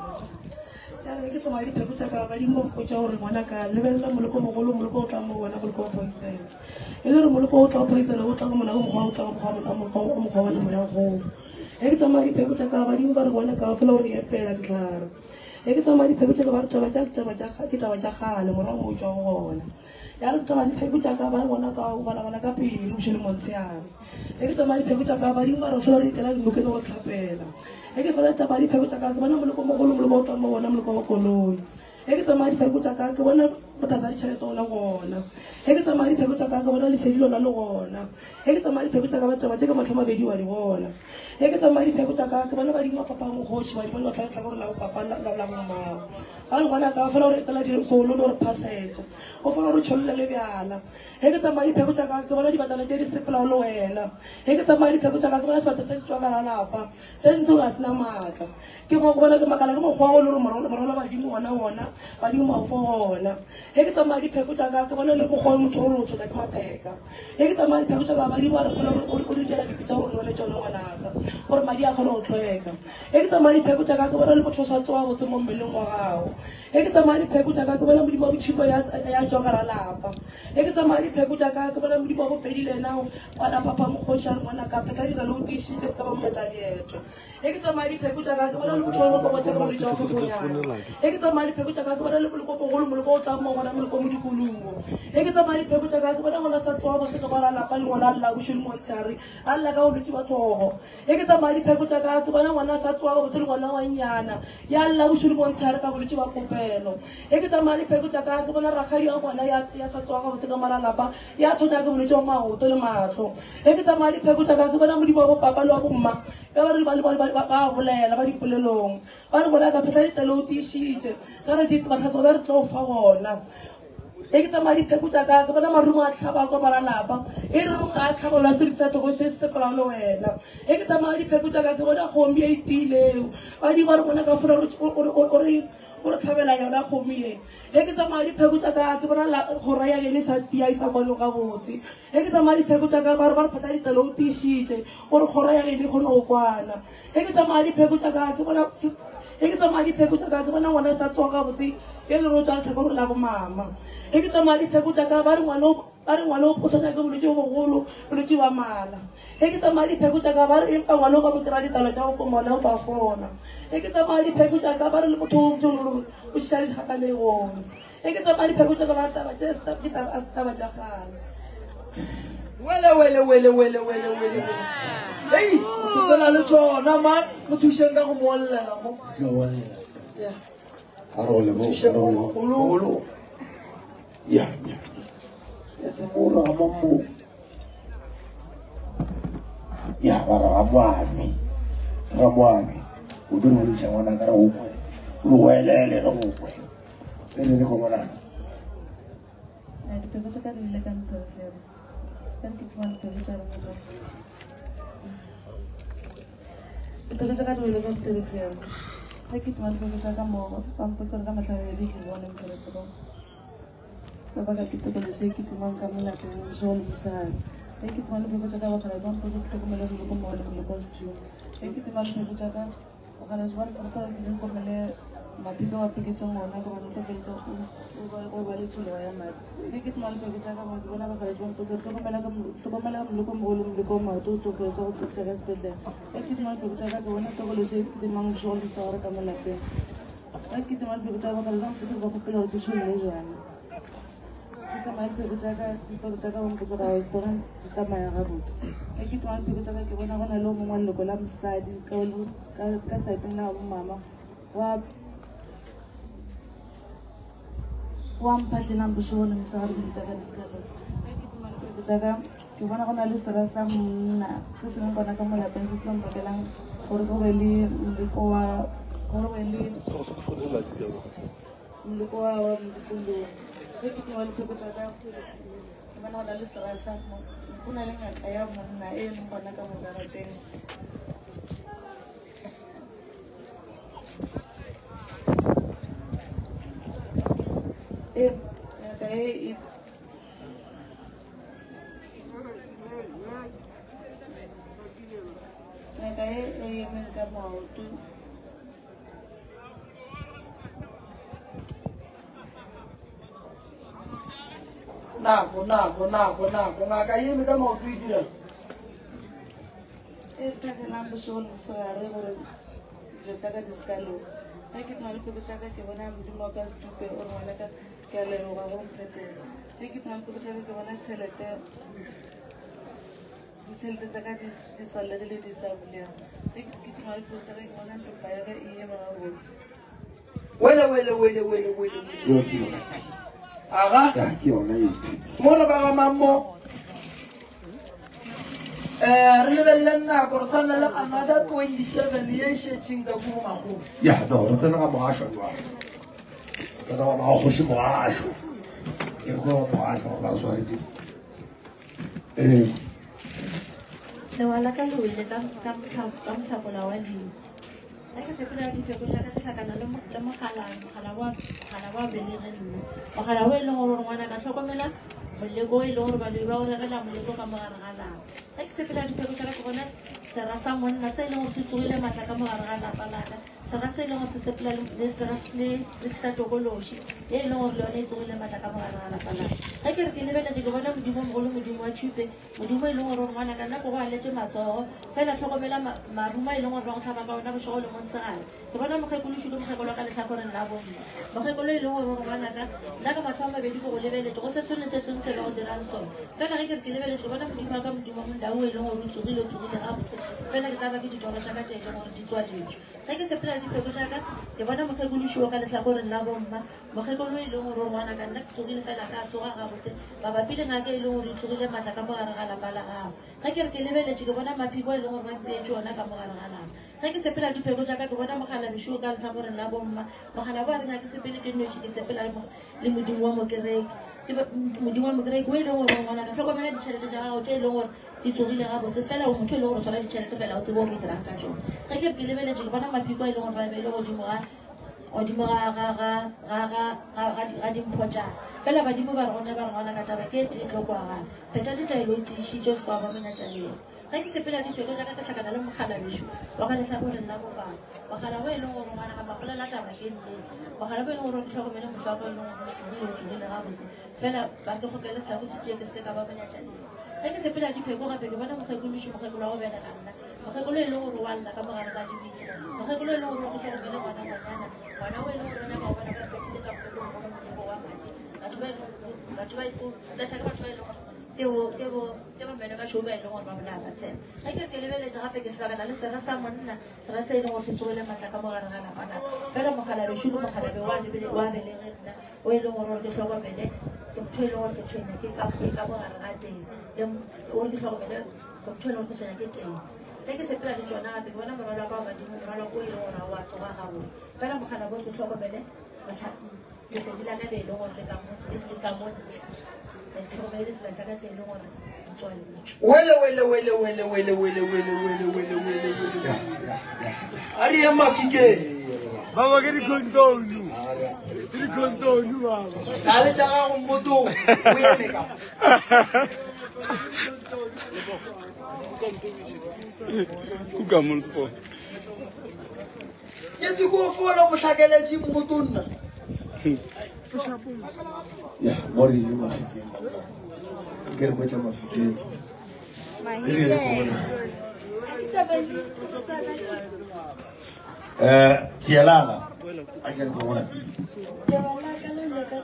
[SPEAKER 5] Jare ke samari pe kucha ka bari mo ko chawo re mona ka level la mulko mo golo mulko ta mo wana mulko poise. Ele mulko ta poise la uta mo na mo ko ta mo ko wana mo ya go. Eke samari pe kucha ka bari mo bar wana ka fela ri epela claro. Eke samari pe kucha ka bar ta ba ja khale mo ra mo jo gona. Ya le taba pe kucha ka bari wana ka bala ka pele mo shele montsiare. Eke samari pe kucha ka bari mo bar fela ri tela mo ke no tlhapela. Eke fela taba di pe kucha ka bana mo le ko mo golo mo ta mo wana mo ko koloi. Eke tsamaya dipheko tsa ka ke bona botatsa ditšhelete ona gona. Eke tsamaya dipheko tsa ka ke bona lesedi lona le gona. Eke tsamaya dipheko tsa ka batho ba tse ka matlho mabedi wa di bona. Eke tsamaya dipheko tsa ka ke bona ba dingwa papa mogoši ba di bona ba tlhatlha gore la papa la bomao. Ba le ngwana ka fela gore tela di solo le gore passetša o fela gore tšholole le bjala. Eke tsamaya dipheko tsa ka ke bona dibatlana tse di sepela le wena. Eke tsamaya dipheko tsa ka ke bona sebata se se tswa ka lalapa se ntse gore a sena maatla. Ke go bona ke makala ke mokgwa o le gore moralo badimo ona badimo for ona. Eke tsamaya dipheko tsa ka ke bona le mokgwa o motho o re o tshota ke matheka. Eke tsamaya dipheko tsa ka badimo ba re fela o di dira dipitsa gore no le tsone ngwanaka gore madi a kgone go tlhoeka. Eke tsamaya dipheko tsa ka ke bona le motho o sa tsoa botse mo mmeleng wa gago. Eke tsamaya dipheko tsa ka ke bona modimo wa botšhipo ya tswa ka ralapa. Eke tsamaya dipheko tsa ka ke bona modimo wa bobedi le ena wana papa mogoši a re ngwanaka pheta dira le o tišitse se ka ba moetsa leeto. Eke tsamaya dipheko tsa ka ke bona le motho wa bokobotse ka moletse wa sefonyana. Eke tsamaya dipheko tsa ka ke bona le moleko mogolo moleko o tlang mo gona moleko mo dikologo. Eke tsamaya dipheko tsa ka ke bona ngwana sa tsoa botse ka bara lapa le ngwana a lla bošole montshare a lla ka bolwetse ba tlhogo. Eke tsamaya dipheko tsa ka ke bona ngwana sa tsoa botse le ngwana wa nnyana ya lla bošole montshare ka bolwetse ba kopelo. Eke tsamaya dipheko tsa ka ke bona rakgadi ya ngwana ya sa tsoa botse ka mara lapa ya tshwenya ke bolwetse wa maoto le matlho. Eke tsamaya dipheko tsa ka ke bona modimo wa bopapa le wa bomma ka ba re ba bolela ba dipolelong ba re bona ka phetla ditele o tišitše ka re batlhatso ba re tlo fa gona. Eke tsamaya dipheko tsa ka ke bona marumo a tlhaba kwa maralapa e re ga a tlhabolola seriti sa thogo se se sepela le wena. Eke tsamaya dipheko tsa ka ke bona kgomi e itileo badimo ba re bona ka fora o re tlhabela yona kgomi e. Eke tsamaya dipheko tsa ka ke bona go raya ene sa tia e sa kwano ka botse. Eke tsamaya dipheko tsa ka ba re phetla ditele o tišitše gore kgoro ya ene kgone go kwana. Eke tsamaya dipheko tsa ka ke bona ngwana sa tsoa ga botse e le ro tswa tlhako gore la bomama. Eke tsamaya dipheko tsa ka ba re ngwana o tshwana ke bolwetse bo bogolo bolwetse wa mala. Eke tsamaya dipheko tsa ka ba re empa ngwana o ka mo kry-a ditalo tsa go komona o tla fona. Eke tsamaya dipheko tsa ka ba re le motho o o šiša ditlhakalegong. Eke tsamaya dipheko tsa ka ba re taba tse a se taba tša gale.
[SPEAKER 1] Wele. Hei, o sepela le tsona man mo thušeng ka go moollela mo.
[SPEAKER 3] Arole ya etse molo a mammo ya ba ra moami o be re tša ngwana ka re o kwe o welele re o kwe le go bona
[SPEAKER 10] dipheko tsa ka di ile ka mpefere ka ke fumane dipheko tsa rona dipheko tsa ka di ile ka mpefere ga ke fumane dipheko tsa ka mo pampotsa ka matlhabedi ke bone mpefere ba ba ka ke tokolo se ke timang ka molapeng so le isane e ke timang dipheko tsa ka ba kgala ba mpotsa ke tlhokomela le go mo le le costume e ke timang dipheko tsa ka o kgala se ba re ka le tlhokomele mapika wa piketsong ona ka bana toketsa o ba le tsholo ya madi e ke timang dipheko tsa ka ba ke bona ba kgala se ba mpotsa tlhokomela ka moleko mogolo moleko o maoto o toketsa go tsekisa ka sepetlele e ke timang dipheko tsa ka ke bona tokolo se ke timang so le isa gore ka molapeng e ke timang dipheko tsa ka ba kgala ba mpotsa ba kopela gore ke tsholo jang. Kita main pergi jaga, kita jaga orang kerja restoran sama yang harus. Kita main pergi jaga, kita nak lo mungkin lo kolam side, kalau side na mama, wam pasti nam bersuara misal pergi jaga di sekolah. Kita main pergi jaga, kita nak lo serasa na, sesuatu yang nak kamu lakukan sistem berkelang, kalau beli Kita wali pergi jaga, kita nak lalu serasa, kuna lengan ayam mana mungkin kamu jaga
[SPEAKER 1] nako ngaka e eme ka maoto e dira
[SPEAKER 6] e takelang bosego le mosegare gore dilo tsaka di seka loka ga ke tna lefoko tsaka ke bona modimo wa ka tupe ore ngwanaka ke a leboga go mphetela ge ke tna lefoko tsaka ke bona ditšhelete tsaka di tswalegile di sa bulega ge ke tna lefoko tsaka ke bona mpepa ya ge e ema gabotse
[SPEAKER 1] wele aga mo re ba ga mammo re lebelele nako re sana le another 27 ye šetšeng ka ko magolo
[SPEAKER 3] ya no re tsena ga mogašwa jwa tsena ga magoši mogašwa ke re go mogašwa gore ba swaretse
[SPEAKER 7] lewala ka lewele ka motlhakola wa dimo ga ke sepela dipeko jaaka ke tlhakana le mogala wa belege nne mogala o e leng gore ngwana ka tlhokomela moleko o e leng gore baloi ba o regela moleko ka mogare ga lapa ga ke sepela dipeko jaaka ke bona sera sa monna se e leng gore se tsogile maatla ka mogare ga lapa laka sera se e leng gore se sepela le sa tokološi e e leng gore le yone e tsogile maatla ka mogare ga lapa laka ga ke re ke lebeletse ke bona modimo mogolo modimo wa thupe modimo e leng gore ngwana ka nako go a letse matsogo fela tlhokomela maruma e leng gore ba go tlhaba ka ona bošogo le montshegare ke bona mokgekološi le mokgekolo ka letlhakoreng la bomme mokgekolo e leng gore ngwanaka nna ka matlho a mabedi ko go lebeletse go se sone se sengwe se le go dirang sone fela ge ke re ke lebeletse ke bona modimo wa ka modimo mondao e leng gore o tsogile gabotse fela ke taba ke ditoro tsaka tse e leng gore di tswaletswe ge ke sepela dipheko tsaka ke bona mokgekološi o ka letlhakoreng la bomma mokgekolo e leng gore ngwanaka nna ke tsogile fela ka tsoga gabotse mabapi le ngaka e leng gore e tsogile maatla ka mogare ga lapa la gago ge ke re ke lebeletse ke bona maphiko e leng gore ba mpeetse ona ka mogare ga lapa ge ke sepela dipheko tsaka ke bona mogala bešo ka letlhakoreng la bomma mogala ba rena ke sepele ke noši ke sepela le modimo wa mokereki modimo wa mokereki o e leng gore ngwana ka tlhokomela ditšhelete tša gago tse e leng gore di tsogile gabotse fela o motho e leng gore o tshwara ditšhelete fela o tsebe gore o dirang ka tsone ge ke re ke lebeletse ke bona maphiko a e leng gore ba bele godimo ga dimpho tšaka fela badimo ba re gona ba re ngwana ka taba ke tee tlo kwagala pheta ditaelo o tiišitse o se kwa ba menatlaleng ge ke sepela dipheko jaaka ke tlhakana le mogala bešo wa ka letlhakoreng la bobaka mogala o e leng gore ngwana ga magolela taba ke nneng mogala bo e leng gore o ke tlhokomele motswako e leng gore o tsogile gabotse fela ba ke gokele setlago se tee ke se ka ba menatlaleng ge ke sepela dipheko gape ke bona mokgekološi mokgekolo wa go bela ka nna mokgekolo e leng gore o a lla ka mogare ga lebitla mokgekolo e leng gore o ke tlhokomele ngwana ngwana o e leng gore o nyaka go bona ka petšhile ka mokgekolo moleko wa madi batho ba e leng gore ke bamene ka šoba e leng gore ba bolaya ba tsena ge ke re ke lebeletse gape ke selabela le sera sa monna sera se e leng gore se tsogile maatla ka mogare ga lapana fela mogala bešo le mogala be wa belege nna o e leng gore ke tlhokomele ke motho e leng gore ke tshwenya ke ka mogare ga teng ore ke tlhokomele ke motho e leng gore ke tshwenya ke teng ge ke sepela le tsona gape ke bona morwalo wa ka wa badimo morwalo ko e leng gore a wa tsoga gabone fela mogala bo ke tlhokomele lesedi la ka le e leng gore le ka mone
[SPEAKER 1] ari ya mafikeng
[SPEAKER 2] baba ke dikontonu baba
[SPEAKER 1] dale tša gago mmoto o eme ka
[SPEAKER 2] kukamolpo
[SPEAKER 1] ke tseko fola bohlakeletše mmotonna
[SPEAKER 3] ya more le mafikeng ke re kwetla mafikeng re bona ke yalala a ke re bona
[SPEAKER 10] lebala ka lele ka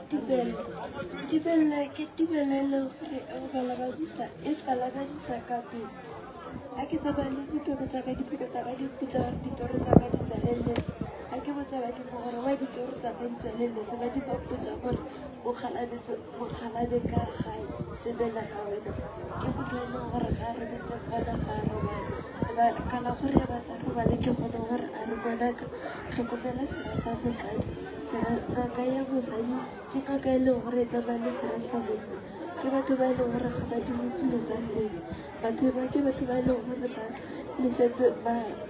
[SPEAKER 10] tibela ke tibelele gore o balabadisa e balabadisa ka pele a ke tsabale dipeko tsa ka di putsa ditoro tsa ka di tsalele a ke botsa badimo gore wa ditoro tsa ka di tsalele se ba di bapotsa gore bokgalale ka gae sebela ga wena ke botlele gore ga re betse kgona ga robale kana gore ba sa robale ke kgone gore a re bonaka tlhokomela sera sa mosadi ngaka ya mosadi ke ngaka e leng gore e tsamaya le sera sa monna ke batho ba e leng gore ga ba dimopilo tsa mmele ke batho ba e leng gore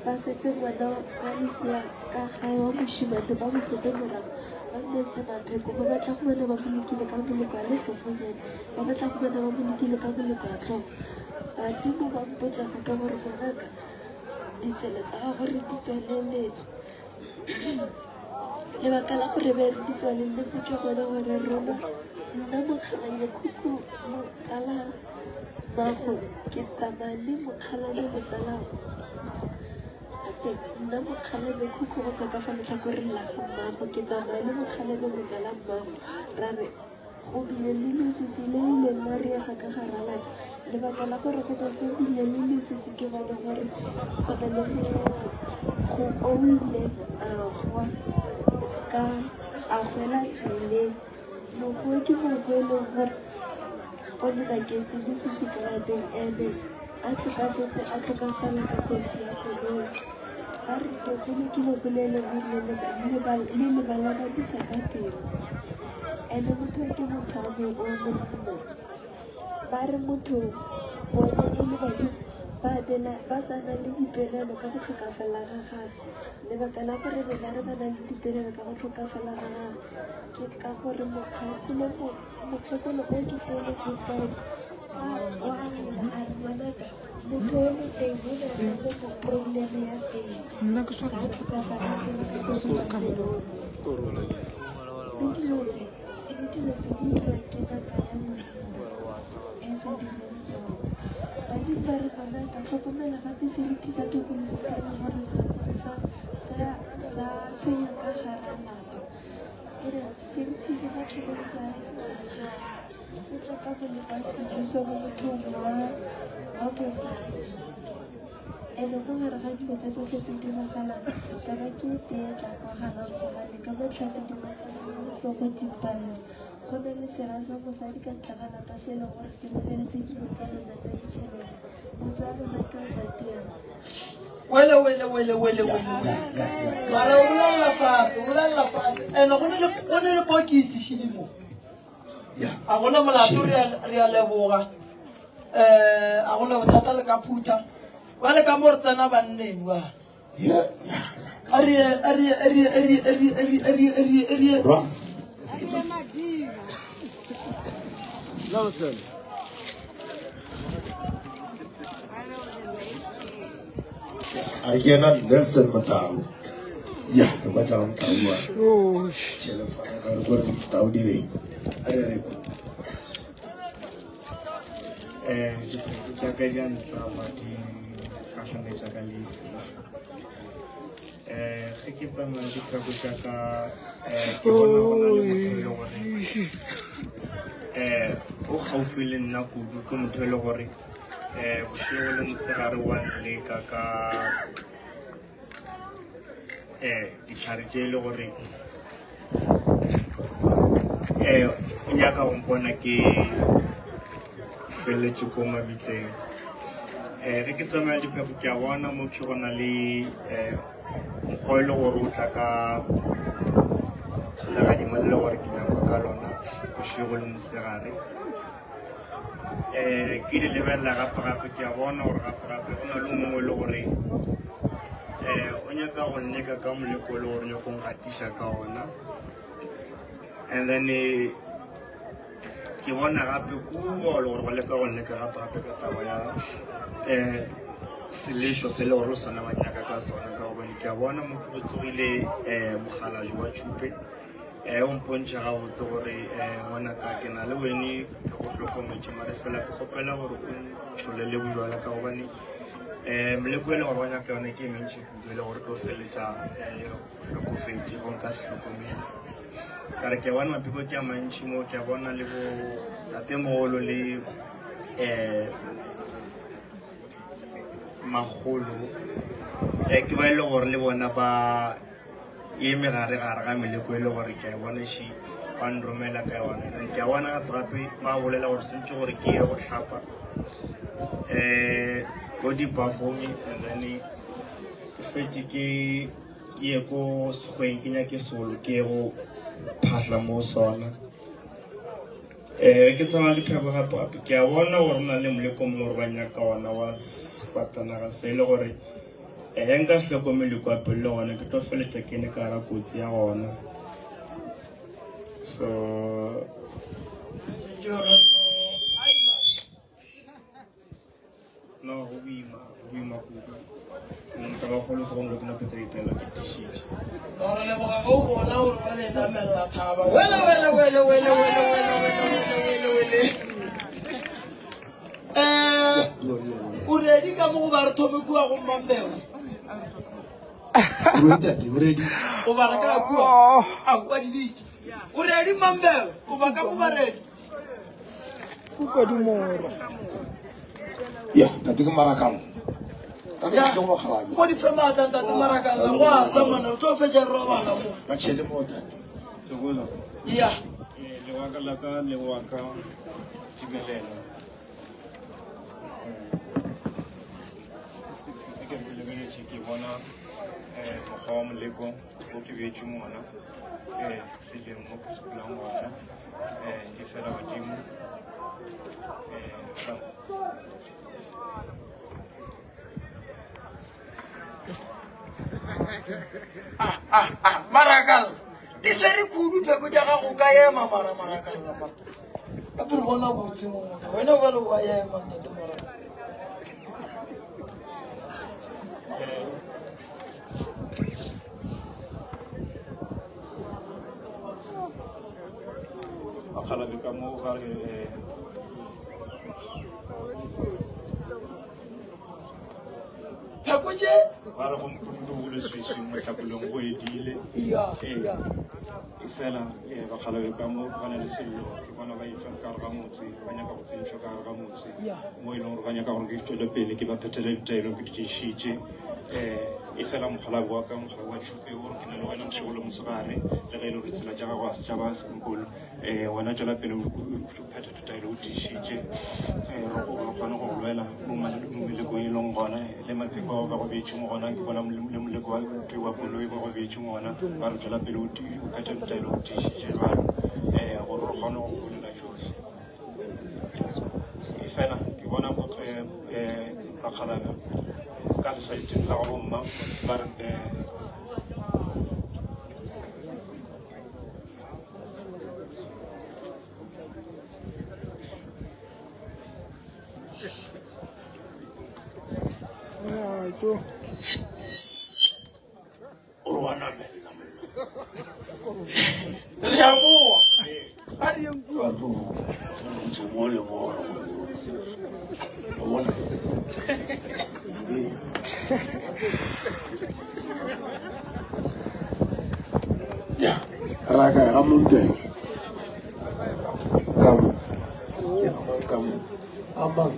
[SPEAKER 10] ba setse ngwana wa lesia ka gae wa mošimane ba mo setse morago ba metse mapheko ba batla go bona ba bolokile ka boloko a le tlhogonyana ba batla go bona ba bolokile ka boloko a tlhogo badimo ba mpotsa go ka gore bonaka ditsele tsa gago re di tswaleletse lebaka la gore be re di tswaleletse ke gone gore rona nna mokgalanye khukhu motsala mago ke tsamaya le mokgalane motsalago nna mokgalane khukhu go tswa ka fa letlhakoreng la ga mmago ke tsamaya le mokgalane motsala mmago ra re go bile le lesusi le ile nna re ega ka garalane lebaka la gore go bile le lesusi ke bone gore go na le go oile a gwa ka a gwela tseleng mogwe ke mogwe e leng gore o lebaketse lesusi ka lapeng ene a tlhokafetse a tlhokafala ka kotsi ya koloi ba re tekolo ke lobolele le lebalabadisa ka pelo ene motho ke motho a mo o monno ba re motho bone e le badimo ba sa na le dipelelo ka go tlhokafala ga gage lebaka la gore rena re ba na le dipelelo ka go tlhokafala ga gage ke ka gore motlhakolo o ke teletseng kae wa a re ngwanaka motho o le teng o na le mo probleme ya teng ka tlhokafala dilo tse di irwa ke ngaka ya molemo e sa direng tsone badimo ba re ngwanaka tlhokomela gape seriti sa tokolosi se le gore sa tshwenya ka gara lapa ere seriti se sa tlhokomisa se tla ka go lepa sejuso go mothong wa mosadi ene go gare ga dilo tse tsotlhe tse diragalang ka ba ke tee tla kwa garang gobane ka botlhatse dimatlago dipalo go na le sera sa mosadi ka ntle ga lapa se e leng gore se lebeletse dilo tsa lona tsa ditšhelete motswa lona ke o sa teang
[SPEAKER 1] wele mara o bolelela fase ene go ne le pokisi shilimo a gona molato re a leboga a gona bothata le ka phutha ba le ka mo re tsena banneng ba
[SPEAKER 3] Ariana Nelson Matau. Ya, macam tahu ah. Oh, channel fana kalau tahu diri. Ada.
[SPEAKER 11] Jaga jangan sama di kawasan jaga lift. Kita masih jaga o khaufile nna kudu ke motho e le gore bošego le mosegare wa nle ka ditlhare tše e le gore o nyaka go mpona ke feletse ko mabitleng ge ke tsamaya dipheko ke a bona mo ke gona le mokgwa e le gore o tla ka legadimo le le gore ke nyakwa ka lona bošego le mosegare ke di lebelela gape-gape ke a bona gore gape-gape go na le mongwe le gore o nyaka go nneka ka moleko le gore nyako nkatiša ka ona and then ke bona gape kuba le gore ba leka go nneka gape-gape ka taba ya selešo se le gore o swana ba nyaka ka sona ka gobane ke a bona mo ke go tsogile mogalaji wa tšhupe o mpontšha gabotse gore ngwanaka ke na le wene ke go hlokometse mare fela ke kgopela gore o ntšholele bojwala ka gobane moleko e le gore wa nyaka yone ke mentši kudu e le gore ke o feletša hlokofetse go nka se hlokomele kare ke bona mapheko ke a mantši mo ke a bona le bo tatemogolo le magolo ke ba e le gore le bona ba e megare-gare ga meleko e le gore ke a bona še ba nromela ka yona ke a bona gape-gape ba bolela gore sentse gore ke ye go hlapa ko dipafome and then ke fetse ke ye ko sekgweng ke nyake solo ke ye go phahla mo sona ke tsamaya dipheko gape-gape ke a bona gore na le moleko mo gore ba nyaka ona wa sefatanaga se e le gore nka se hlokomele kwa pele le gona ke tlo feletša ke ne ka gara kotsi ya gona So no, we nka ba kgolo go ngwe kana peta itela ke tshitse
[SPEAKER 5] ora le ba go bona o ba le namela thaba
[SPEAKER 1] wele o ready ka mo ba re thome kwa go Mambeo o ba re ka kwa a kwa di bitse o ready Mambeo o ba ka mo ba ready
[SPEAKER 3] ku ka di mora ya ta ke marakalo
[SPEAKER 1] ya ko di tsama ta marakalo go a sa mona to fetsa roba la mo
[SPEAKER 3] ba tshele mo ta
[SPEAKER 1] ya
[SPEAKER 11] le wa ka la ka le wa ka timelela ke le ke bona go mo le ko ke betše mona selemo ke sekolang ngwana ke fela badimo
[SPEAKER 1] marakal di seri kudu pheko ja ga go ka ema marakal la pa ba re bona botse mo wena ba le wa ema ntate marakal
[SPEAKER 11] akala be ka mo ba re
[SPEAKER 1] pheko je
[SPEAKER 11] ba re go mputu le sisi mo tlhakolong go edile e fela ba khala be ka mo bana le sello ke bona ba itse ka ga motse ba nyaka go tsentšha ka ga motse mo e leng gore ba nyaka gore ke tswele pele ke ba phetele ditaelo ke di shitse e fela mogala wa ka mogala wa Chupe gore ke na le wena msholo mosegare le ge e le re tsela ja go se ja ba senkolo wena tswela pele o pheta ditaelo o di shitse go kgona go lwela mo meleko e leng gona le mapheko ka go betše mo gona ke bona le moleko wa wa boloi ba go betše mo gona ba re tswela pele o pheta ditaelo o di shitse ba gore re kgone go bolela johle e fela ke bona bakgalaga ka lesaeteng la go bomma ba re
[SPEAKER 3] ya raka ga Mambeo kamu amang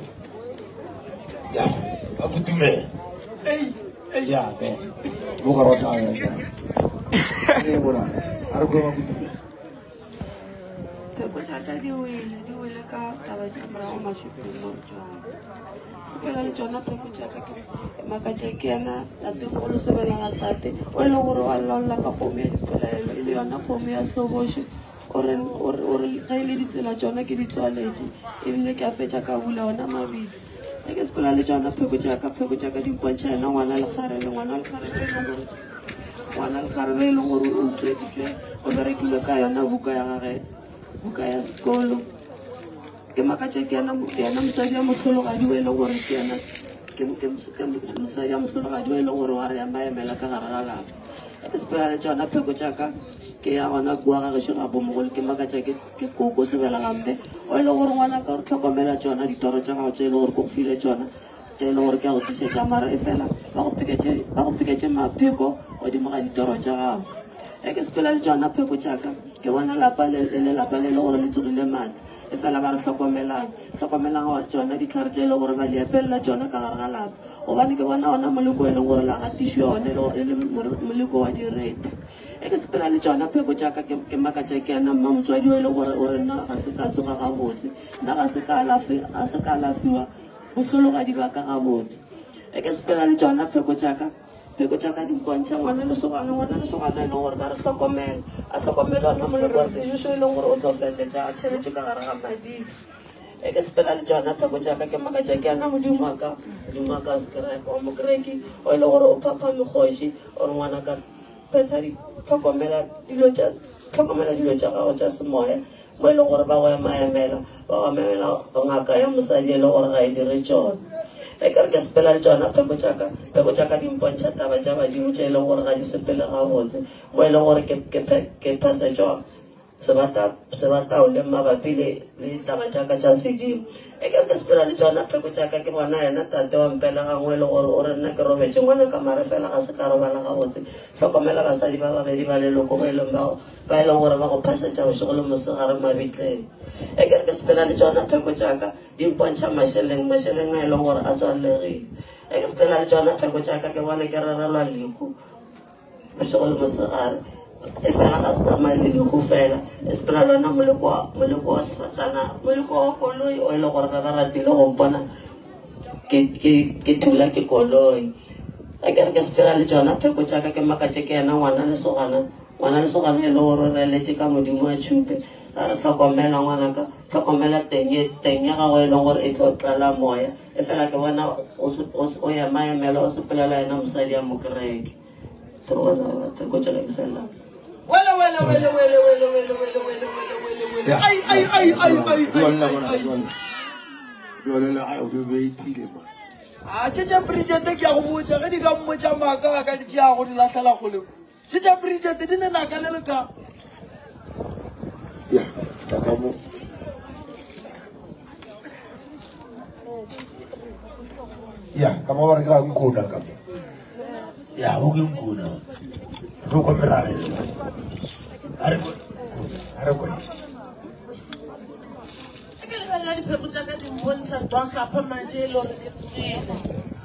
[SPEAKER 3] ya aku tume ya ke mo ga rota ya ne bona a re go aku tume
[SPEAKER 10] Teko tšaka di wele ka taba tša morago mašupeng mo retšwana sepela le tšona teko tšaka ke makatša ke yena tategolo sebela ga tate o e le gore wa laola ka kgomo ya dipelaelo e le yona kgomo ya hlobošo ore ge e le ditsela tšona ke di tswaletše ebile ke a fetša ka bula ona mabedi ge ke sepela le tšona pheko tšaka di mpontšha yena ngwana lekgare le ngwana lekgare le e leng gore o utsweditšwe o berekilwe ka yona buka ya gage buka ya sekolo ke makatša ke yena mosadi ya mohlologadi o e leng gore ke yena mosadi ya mohlologadi o e leng gore wa re ya maemela ka gare ga lapa ke sepela le tšona pheko tšaka ke ya gona kua gagešo ga bomogolo ke makatša ke koko sebela gampe o e leng gore ngwana ka gore tlhokomela tšona ditoro tša gago tša e leng gore ke go file tšona tša e leng gore ke a go tlišetša mara e fela ba go pheketše mapheko godimo ga ditoro tša gago ke sepela le tšona pheko tšaka ke bona lapa le le gore le tsogile maatla e fela ba re tlhokomelang tšona ditlhare tše e le gore ba le epelela tšona ka gare ga lapa gobane ke bona ona moleko e leng gore la gatišo yone e le moleko wa direte ke sepela le tšona pheko tšaka ke makatša ke yena mma motswadi o e leng gore o re nna ga se ka tsoga gabotse nna ga se ka alafiwa bohlologadi ba ka gabotse ke sepela le tšona pheko tšaka di mpontšha ngwana lesogana e leng gore ba re tlhokomela a tlhokomela ona moleko wa sejošo e leng gore o tlo feleletša a tšheletše ka gare ga madilo ke sepela le tšona pheko tšaka ke makatša ke yana modimo a sekereke wa mokereki o e le gore o phapha mekgoši ore ngwanaka
[SPEAKER 5] phetha tlhokomela dilo tša gago tša semoya mo e leng gore ba go emaemela ngaka ya mosadi e le gore ga e dire tšona e kare ke sepela le tšona pheko tšaka di mpontšha taba tša badimo tša e leng gore ga di sepele gabotse mo e leng gore ke phasetšwa sebatao le mabapi le taba tšaka tša sedimo e kare ke sepela le tšona pheko tšaka ke bona yena tate wa mpela gangwe e le gore o re nna ke robetse ngwana ka mare fela ga se ka robala gabotse tlhokomela basadi ba babedi ba leloko ba e leng gore ba go phasetša bošego le mosegare mabitleng e kare ke sepela le tšona pheko tšaka di mpontšha mašeleng a e leng gore a tswalegile e ke sepela le tšona pheko tšaka ke bona ke rerelwa leku bošego le mosegare e fela ga se tsamaya le leku fela e sepela lona moleko wa sefatana moleko wa koloi o e le gore ka ratile go mpona ke thula ke koloi a kere ke sepela le tšona pheko tšaka ke makatše ke ena ngwana lesogana e le gore re eletše ka modimo a tšhupe a re tlhokomela ngwanaka tlhokomela teng ya gago e leng gore e tlo tlala moya e fela ke bona o emaemela o sepelela ena mosadi ya mokereke pheko tšaka ke fela
[SPEAKER 1] tšetša Bridget ke ya go botša ge di ka mmotša maaka ka di tšeago di lahlela kgoleo tšetša Bridget di ne naka le le ka
[SPEAKER 3] ka mo ba re ka nkuna ka mo ke nkuna ro ko merale are ko
[SPEAKER 6] la dipheko tša ka di mpontšha twa gapa madi e le gore ke tsogile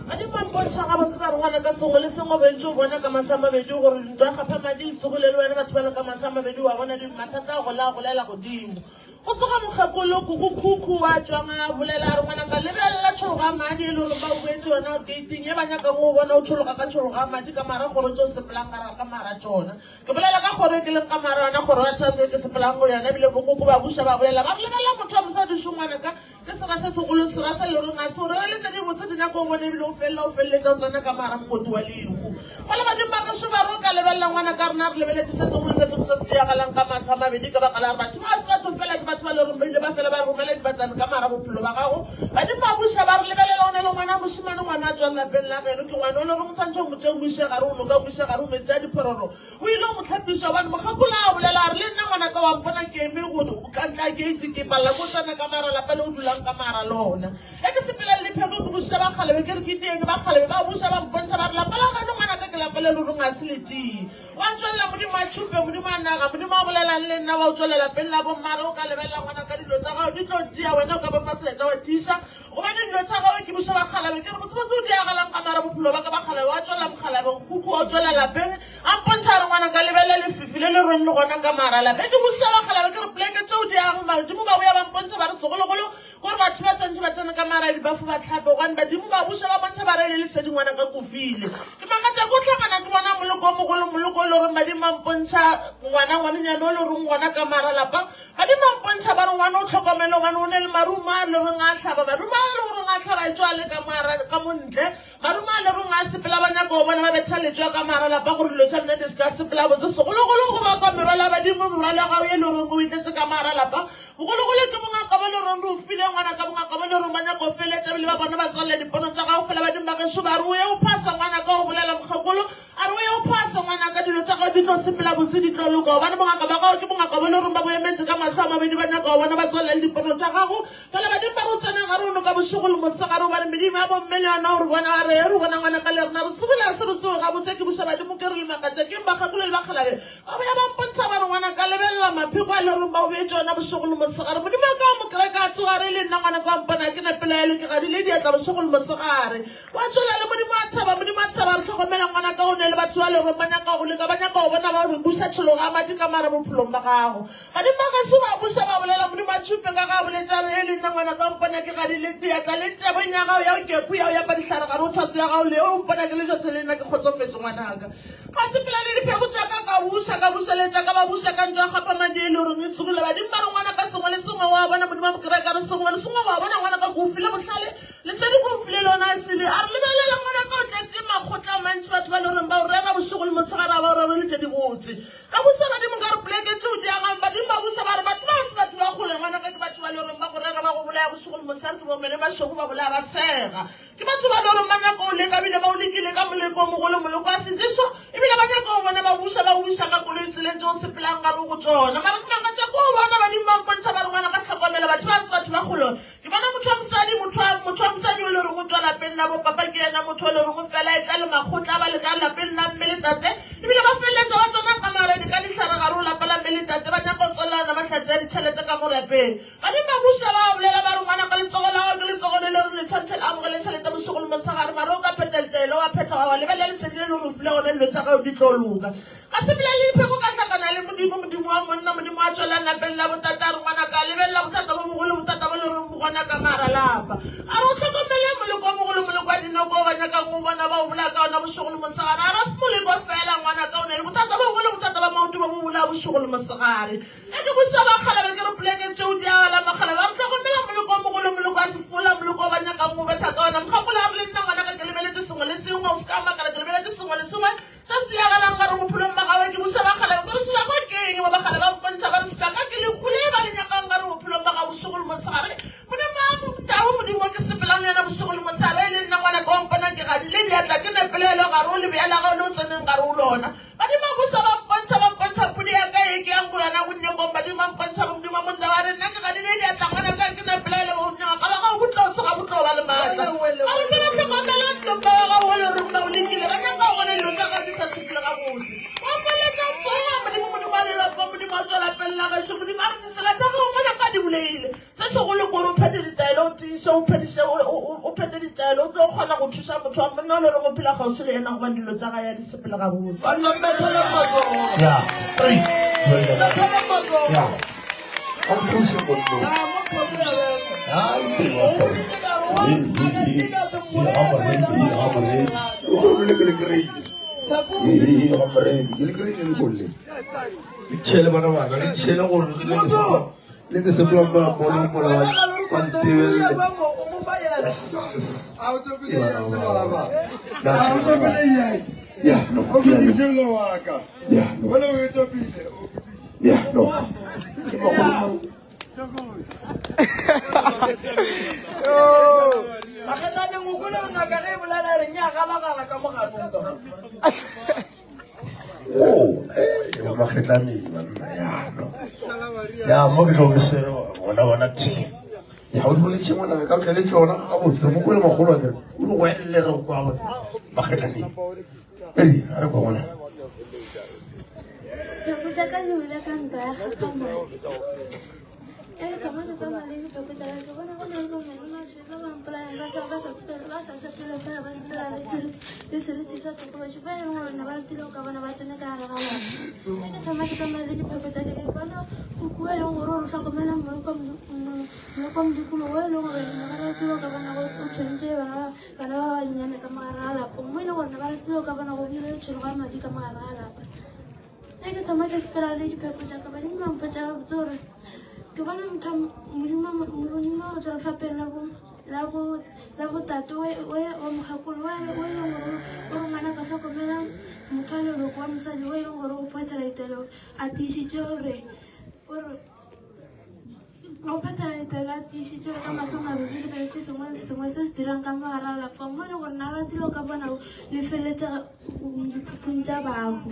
[SPEAKER 6] a di mampontšha ga botse ba re ngwana ka sengwe le sengwe bentse o bona ka matlha mabedi gore ntwa gapa madi e tsogile le wena batho ba le ka matlha mabedi wa bona mathata a golela godimo go soga mokgekolo kukukhukhu wa tswang a bolela a re ngwanaka lebelela tšhologa madi e le gore ba o boetse yona gating e ba nyakang o bona o tšhologa ka tšhologa madi ka mara gore tse o sepelang ka mara tšona ke bolela ka gore ke leng ka mara yona gore wa tšhase ke sepelang go yona ebile bokoko ba buša ba bolela ba re lebelela motho wa mosadišo ngwanaka ke sera se segolo sera se le gore ga se o reletse di botse di nyako o bone ebile o feleletša o tsena ka mara mokoti wa lehu go le badimo ba gešo ba ro ka lebelela ngwana ka rena re lebeletse se sengwe se sengwe se se diagalang ka matlho a mabedi ka baka la gore batho ba se batho fela ke batho ba le romele ba fela ba romela dibatsane ka mara bophelo ba gago badimo ba buša ba re lebelela o ne le ngwana mošimane ngwana a tswang lapeng la geno ke ngwana o le gore motshwantšhe motshe o moše gare o noka o moše gare o metsi a diphororo o ile o motlhapiša obane mogakola a bolela a re le nna ngwana ka wa mpona ke eme kantla ke itse ke palela ko tsena ka mara lapa le o dulang ka mara lona e ke sepela le pheko ke buša ba kgalebe ke re ke teng ba kgalebe ba buša ba mpontšha ba re lapa la gane ngwana ka ke lapa le le rong a se letee wa tswelela modimo a tšhupe modimo a naga modimo a bolelang le nna wa o tswelela peng la bommare o ka lebelela ngwana ka dilo tsa gago di tlo tia wena o ka bofa seleta wa tiša gobane dilo tsa gago ke buša ba kgalabe ke re botsebotse o diagalang ka mara bophelo ba ka ba kgalabe wa tswelela mokgalabe kuku wa o tswelela peng a mpontšha re ngwana ka lebele lefifi le le reng le gona ka mara lape ke buša ba kgalabe ke re pleke tseo diago madimo ba boya ba mpontšha ba re segologolo gore batho ba tsantse ba tsena ka mara dibafo ba tlhape gobane badimo ba buša ba bontšha ba rele lesedi ngwana ka kofile ke makatša ko tlhakana ke bona moloko o mogolo moloko o le gore badimo a mpontšha ngwananyane o le reng ngwana ka mara lapa badimo a mpontšha ba re ngwana o tlhokomele ngwana o ne le maruma a le reng a tlhaba maruma a le goreng a tlhaba e tswa le ka montle maruma a le reng a sepela ba nyaka o bona ba betha letswa ka mara lapa gore dilo tša nna di se ka sepela botse segologolo go ba kwa merwala badimo merwala gago e le reng o itletse ka mara lapa bogologolo ke bongaka ba le reng re o file ngwana ka bongaka ba le reng ba nyaka o feletša bile ba bona ba tswalela dipono tša gago fela badimo ba gešo ba re o ye o phasa ngwana ka o bolela mokgekolo a re o ye o phasa ngwana ka dilo tša gago di tlo sepela botse di tlo loka gobane bongaka ba gago ke bongaka ba le reng ba bo emetse ka matlho a mabedi ba nyaka o bona ba tswalela dipono tša gago fela badimo ba re o tsena gare o noka bošego le mosegare obane medimo ya bommele yona o re bona a re re bona ngwana ka le rena re tsogile se re tseo gabotse ke buša badimo ke re le makatša ke bakgakolo le bakgalabe ba boya ba mpontšha ba re ngwana ka lebelela mapheko a le reng ba o beetse yona bošego le mosegare modimo ka o mokereka a tsogare le nna ngwana ka mpona ke na pela ele ke gadile diatla bošego le mosegare wa tswela le modimo a thaba re tlhokomela ngwana ka o ne le batho ba le reng ba nyaka go leka ba nyaka go bona ba re buša tšhologa a madi ka mara bophelong ba gago badimo ba gašo ba buša ba bolela modimo a tšhupe ka ga boletša re e le nna ngwana ka mpona ke gadile diatla le tebong ya gago ya o kepu ya o yapa ditlhare gare o thaso ya gago le o mpona ke lejothe le nna ke kgotsofetse ngwanaka ga sepela le dipheko tša ka bušeletša ka ba buša ka ntwa gapa madi e le goreng e tsogile badimo ba re ngwana ka sengwe le sengwe wa bona modimo a mokereka re sengwe le sengwe wa bona ngwana ka ko o file botlhale le se di go file lona sele a re lebelela ngwana ka o tletse makgotla a mantši batho ba le goreng ba o rera bosogolo mosegare a ba o rero le tse di botse ka busa badimo ka re poleke tseo di agang badimo ba busa ba re batho ba se batho ba gole ngwana ka ke batho ba le goreng ba go rera ba go bolaya bosogolo mosegare ke bomene mašoko ba bolaya ba sega ke batho ba le goreng ba nyaka o leka bile ba o lekile ka moleko o mogolo moleko a sejeso ebile ba nyaka o bona ba busa ka koloi tseleng tse o sepelang ka re go tsona mara ke naka tša ko o bona badimo ba mpontšha ba re ngwana ka tlhokomela batho ba se batho ba golo ke bona motho wa mosadi o le gore go tswa lapeng la bopapa ke ena motho o le gore go fela e tla le makgotla ba le ka lapeng la mme le tate ebile ba feleletsa ba tsona ka maredi ka ditlhare gare o lapa la mme le tate ba nyaka o tswelelana ba tlhatsea ditšhelete ka morapeng badimo ba busa ba bolela ba re ngwana ka letsogo la gago ke letsogo le le re le tshwantšhe le amogele tšhelete bosigo le mosegare mare o ka pheteltele wa phetha wa lebelela lesedi le le go file gone dilo tša gao di tlo loka ka sepela le dipheko ka tlhakana le modimo wa monna modimo a tswela lapeng la botata a re ngwana ka lebelela bothata bo bogolo botata bo le reng bo gona ka mara lapa a re o tlhokomele moleko o mogolo moleko wa dinoko o ba nyakang o bona ba o bolaya ka ona bosigo le mosegare a re se moleko fela ngwana ka o ne le bothata bo bogolo bothata ba maoto ba bo bolaya bosigo le mosegare e ke busa bakgalabe ke re poleke tseo di agala magala ba re tlhokomela moleko o mogolo moleko a sefola moleko o ba nyakang o betha ka ona mokgakola a re le nna ngwana ka ke lebeletse sengwe le sengwe o se ka makala ke lebeletse sengwe le sengwe se se diagalang ka re bophelong ba gawe ke busa bakgalabe ke re seba kwa keng ba bagala ba mpontšha ba re sebaka ke lekgole ba le nyakang ka re bophelong ba ga bosigo le mosegare modimo ke sepelano yona bosigo le mosegare e le nna ngwana ka wampona ke gadile diatla ke nepelelo gare o lebeala ga o le o tseneng gare o lona badimo busa ba mpontšha pudi ya ka e ke yang go yana gonne kong badimo mpontšha modimo monta wa re nna ke gadile diatla ngwana ka ke nepelelo ba gonyaga ka ba ga o botla o tsoga botlo ba le maatla a re fela tlhokomela ntlompa wa ga o le reng ba o lekile ba nyaka o gone dilo tsa ga di sa sepele ga botse wa feletsa tsoga modimo a lelapa modimo a tswela pelela gašo modimo a re ditsela tša gago ngwana ka di boleile se segolo kore o phete ditaelo o tiise o phete ditaelo o tlo kgona go thuša motho wa monna o le reng o phela gausi le ena gobane dilo tsa ga ya di sepele ga botse
[SPEAKER 3] Chele bana bana le chele go le ke se plan ba bona bona kwantebele ya no ya mo ke tlo se bona ti ya o le tshimo na ka tlele tsona ga bo se mo go le mogolo ke o go ele re kwa ba ba khetani eri a re kwa bona
[SPEAKER 10] yo puja ka le le ka ntwa ya khatama ka mo se sama le to puja la ke bona bona go me no se ba ban plan ba sa tsela fa ba se tsela le se le tisa to go ba yo na ba tilo ka bona ba tsene ka ra gala ka mo se sama le di puja ke bona ku ku yo go ro sa ko mena mo kom di kulo wa lo ga na ba tilo ka bona go tshentse ba nyane ka mara po mo ile go na ba tilo ka bona go bile tshelo ga madi ka mara la ke tama ke spera le di puja ka ba di mampa tsa tsore ke bona modimo o tswa fapeng la bo tato wa mogakolo wa o ngwana ka tlhokomela motho a leloko wa mosadi o e leng gore o phathalaetelo a tiisitse gore o phathalaetelo a tiisitse ka matlhong a bobedi baetse sengwe le sengwe se se dirang ka mogara a lapa mo e le gore na ratile ka bona le feleletsa diphuphung tsa bago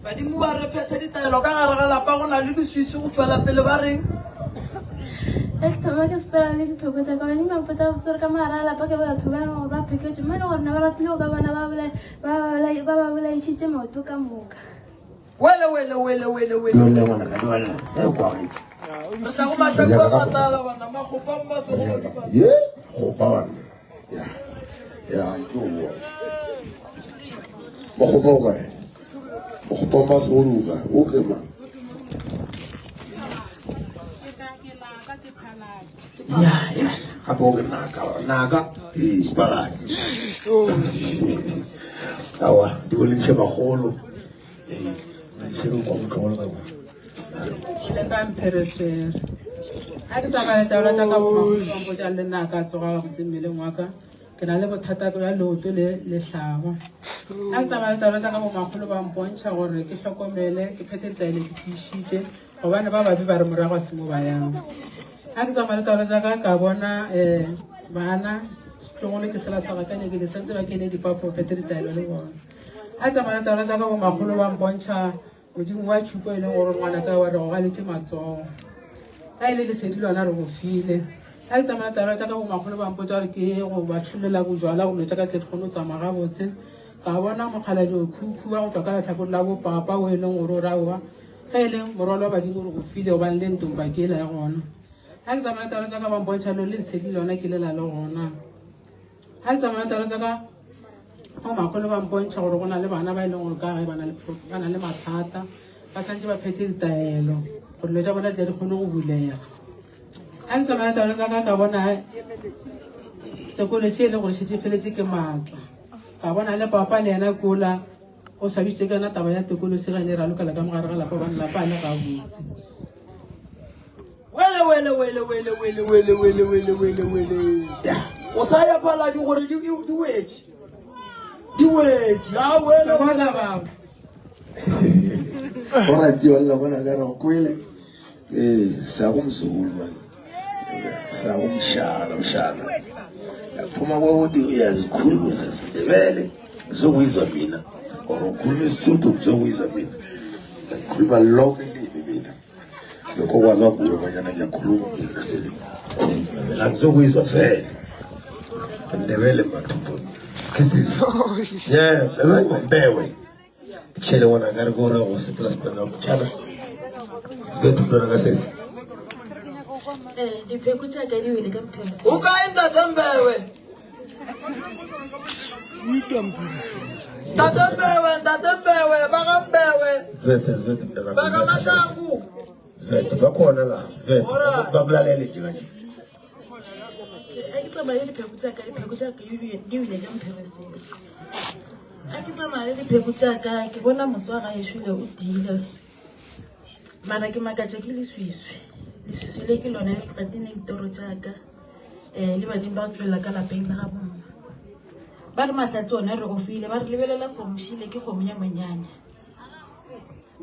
[SPEAKER 1] badimo ba re phethe ditaelo ka gare ga lapa go na le diswisi go tswela pele ba reng
[SPEAKER 10] Estaba que esperar que tu cosa con mi puta por cámara la para que va a tu ver va package me no no va no va va y chiste mo tu camuca.
[SPEAKER 1] Wele.
[SPEAKER 3] Dole wana ka dole. Kwa ri.
[SPEAKER 1] Sa go mata kwa matala bana ma go pamba se go.
[SPEAKER 3] Ye, go pa wana. Ya. Ya, ntuwo. Mo go pa ka. Mo go pa ma so luka. Okay ma. Ya. Hapo ke naga. Spalaki. Awa, dibolishe bagolo. Sero kwa mkawala kwa.
[SPEAKER 12] Leka mperefere. Ha ke tsamaya taola tsa ka bompo tsa le nna ka tsoga go tsemele ngwaka. Ke na le bothata ka loto le hlawa. Ha ke tsamaya taola tsa ka bomagolo ba mpontsha gore ke hlokomele ke phete taele ke tishitse gobane ba babi ba re morago se mo ba yang. Ha ke tsamaya taola tsa ka bona bana tlogole ke sela sa gatane ke le sentse ba kene dipafo phete taele le bona. Ha ke tsamaya taola tsa ka bomagolo ba mpontsha modimo wa chupo e leng gore ngwana ka wa re go galetse matsogo ga ile lesedi lona re go file ga ke tsamaya taola tsa ka bomagolo ba mpotsa gore ke go ba tlholela bojwala go lotsa ka tle dikgone o tsamaya gabotse ka bona mokgaladi o khukhuwa go tswa ka letlhakore la bopapa o e leng gore o raowa ga e leng morwalo wa badimo gore go file gobane le ntompa ke ela ya gona ga ke tsamaya taola tsa ka ba mpontšha lo le lesedi lona ke lela le gona ga ke tsamaya taola tsa ka go magolo ba mpontšha gore go na le bana ba e leng gore ka gae ba na le mathata ba santse ba phete ditaelo gore dilo tsa bona di kgone go bulega ga ke tsamaya taolo tsa ka bona tekolo se e leng gore šetse feletse ke maatla ka bona le papa le yena kola o swabitse ka na taba ya tekolo se ga ne ra lokela ka mogare ga lapa bana lapa a le ga botse
[SPEAKER 1] wele o sa ya phala di gore di wetse ha wele
[SPEAKER 12] bona ba
[SPEAKER 3] Ora ti wala bona ga ro kwele sa go msulu ba sa go mshana phuma wo di uyazikhuluma sesindebele zokuyizwa mina or ukhuluma isuthu zokuyizwa mina khuluma lonke mina lokho kwaza kuyo banyana ngiyakhuluma mina sele la zokuyizwa vele ndebele mathupho yeah bewe chele wana gari gore go se plus pela mchana betu ndo nga sesi
[SPEAKER 10] Dipheko tsa ka di wele ka mphela
[SPEAKER 1] o ka enda tambewe tatambewe bagambewe
[SPEAKER 3] zvete
[SPEAKER 1] bagamashangu
[SPEAKER 3] zvete bakona la zvete babulalele jina
[SPEAKER 10] a ke tsamaya dipheko tsa ka di wele ka mphela a ke tsamaya dipheko tsa ka ke bona motse wa gae shule o dile mara ke makatša ke leswiswi le ke lona le tlatine ditoro tsa ka le badimo ba go tswelela ka lapeng la ga bomma ba re mahlatse one re go file ba re lebelela kgomošile ke kgomo ya monyanya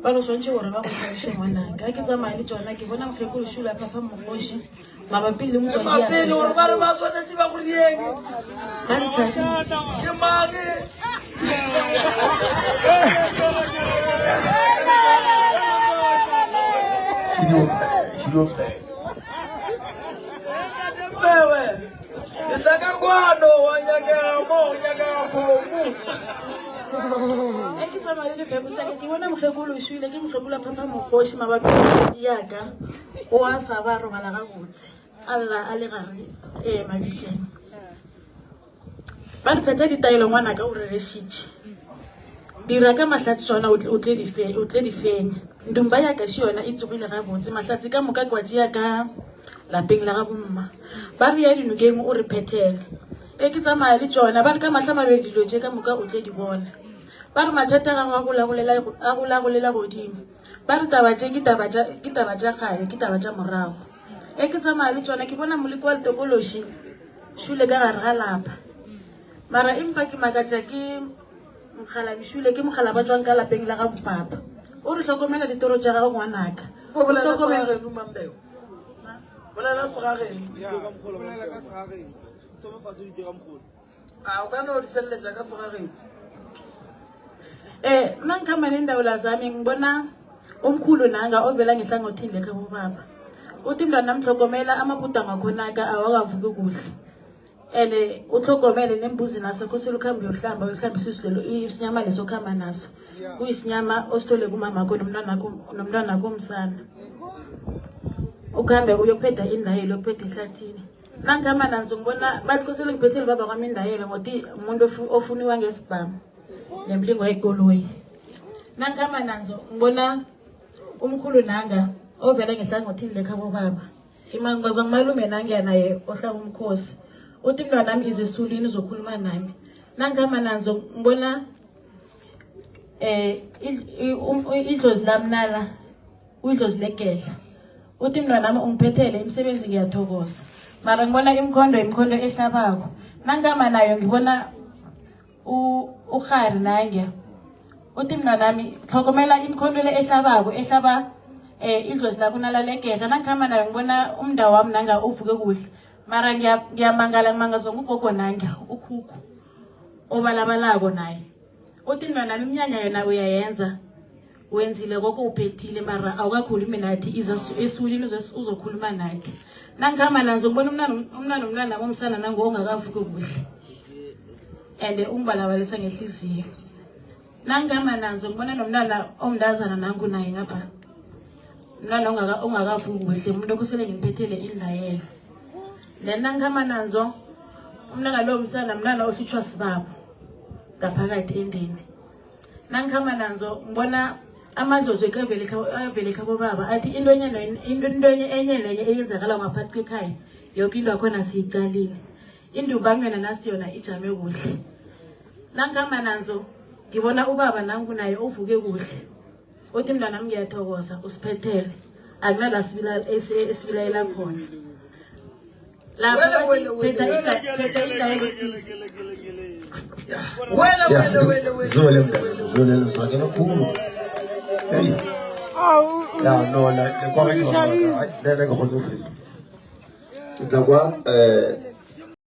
[SPEAKER 10] ba re swantšhe gore ba go tlabiše ngwanaka ke tsamaya le tsona ke bona mokgekolo shule a phapha mogoši mabapi le
[SPEAKER 1] mapele gore ba re ba swanetse ba go rieng
[SPEAKER 10] ba re tladitše
[SPEAKER 1] ke mange bewe itaka kwano wanyakega mo nyakega kgomo
[SPEAKER 10] ke tsamaya le dipheko tsaka ke bona mokgekolo šwile ke mokgekolo a phapha mogoši mabapi le mosadi yaka o a sa ba robala gabotse alla a le gare mabitleng ba re phetha ditaelo ngwana ka o rerešitše dira ka mahlatse tsona o tle di fenya ndumba yaka xe yona e tsogile gabotse mahlatse ka moka kwa tšea ka lapeng la ga bomma ba re ya dinokeng o re phethele ke tsamaya le tsona ba re ka mahla mabedi dilo tše ka moka o tle di bona ba re mathata a gago a golagolela godimo ba re taba tše ke taba tša kgale ke taba tša morago ke tsamaya le tsona ke bona moleko wa letokološi šule ka gare ga lapa mara empa ke makatša ke mokgalabišule ke mogala ba tswang ka lapeng la ga bopapa o re hlokomela ditoro tša gago ngwanaka
[SPEAKER 1] bolela segageng o ka no di feleletša ka segageng
[SPEAKER 10] nna nkhamane ndaula zami ngibona omkhulu nanga ovela ngehlangothini lekha bobaba
[SPEAKER 6] uthi mntwana namhlogomela amabhudanga akhonaka awakavuki kuhle and uhlogomele nembuzi naso khosela ukhambe uyohlamba isisu lelo isinyama leso khamba naso kuyisinyama osithole kumama akho nomntwana akho umsana ukhambe uyokuphetha indayelo ukuphetha ehlathini nangihamba nanzo ngibona bathi khosela ngiphethele baba kwami indayelo ngokuthi umuntu ofuniwa ngesibhamu nemlingo yekoloyi nangihamba nanzo ngibona umkhulu nanga ovela ngehlangothini lekhabo baba imangoza ngumalume nangiya naye ohlaba umkhosi uthi mntwana nami izesulini uzokhuluma nami nangihamba nanzo ngibona idlozi lamnala uyidlozi legedla uthi mntwana nami ungiphethele imisebenzi ngiyathokoza mara ngibona imikhondo ehlabako nangihamba nayo ngibona ukhari nangiya uthi mntwana nami hlogomela imikhondo le ehlabako ehlaba idlozi lakho nalalegedla nangihamba nayo ngibona umndawo wami nanga uvuke kuhle mara ngiyamangala zonke ugogo nanga ukhukhu obalabalako naye uthi mntwana nami iminyanya yona uyayenza wenzile koko uphethile mara awukakhulumi nathi esulini uzokhuluma nathi nangihamba nanzo ngibona umntwana omsana nangongakavuki kuhle and ungibalabalisa ngehliziyo nangihamba nanzo ngibona nomntwana omndazana nangu naye ngapha umntwana ongakavuki kuhle umuntu okhusele ngimphethele indayelo then nangihamba nanzo umntwana lo msana mntwana ohlutshwa sibabo ngaphakathi endini nangihamba nanzo ngibona amadlozi avele khabo baba athi into enye lenye eyenzakala ngaphakathi kwekhaya yonke into yakhona siyicalile indumba yona nasi yona ijame kuhle nangihamba nanzo ngibona ubaba nangu naye uvuke kuhle uthi mntwana nami ngiyathokoza usiphethele akunala esibilayela khona lapho phetha indayelo please
[SPEAKER 3] Zole mfakela khulu. Hey. Ya no la kwa ke go go go. Ke tla kwa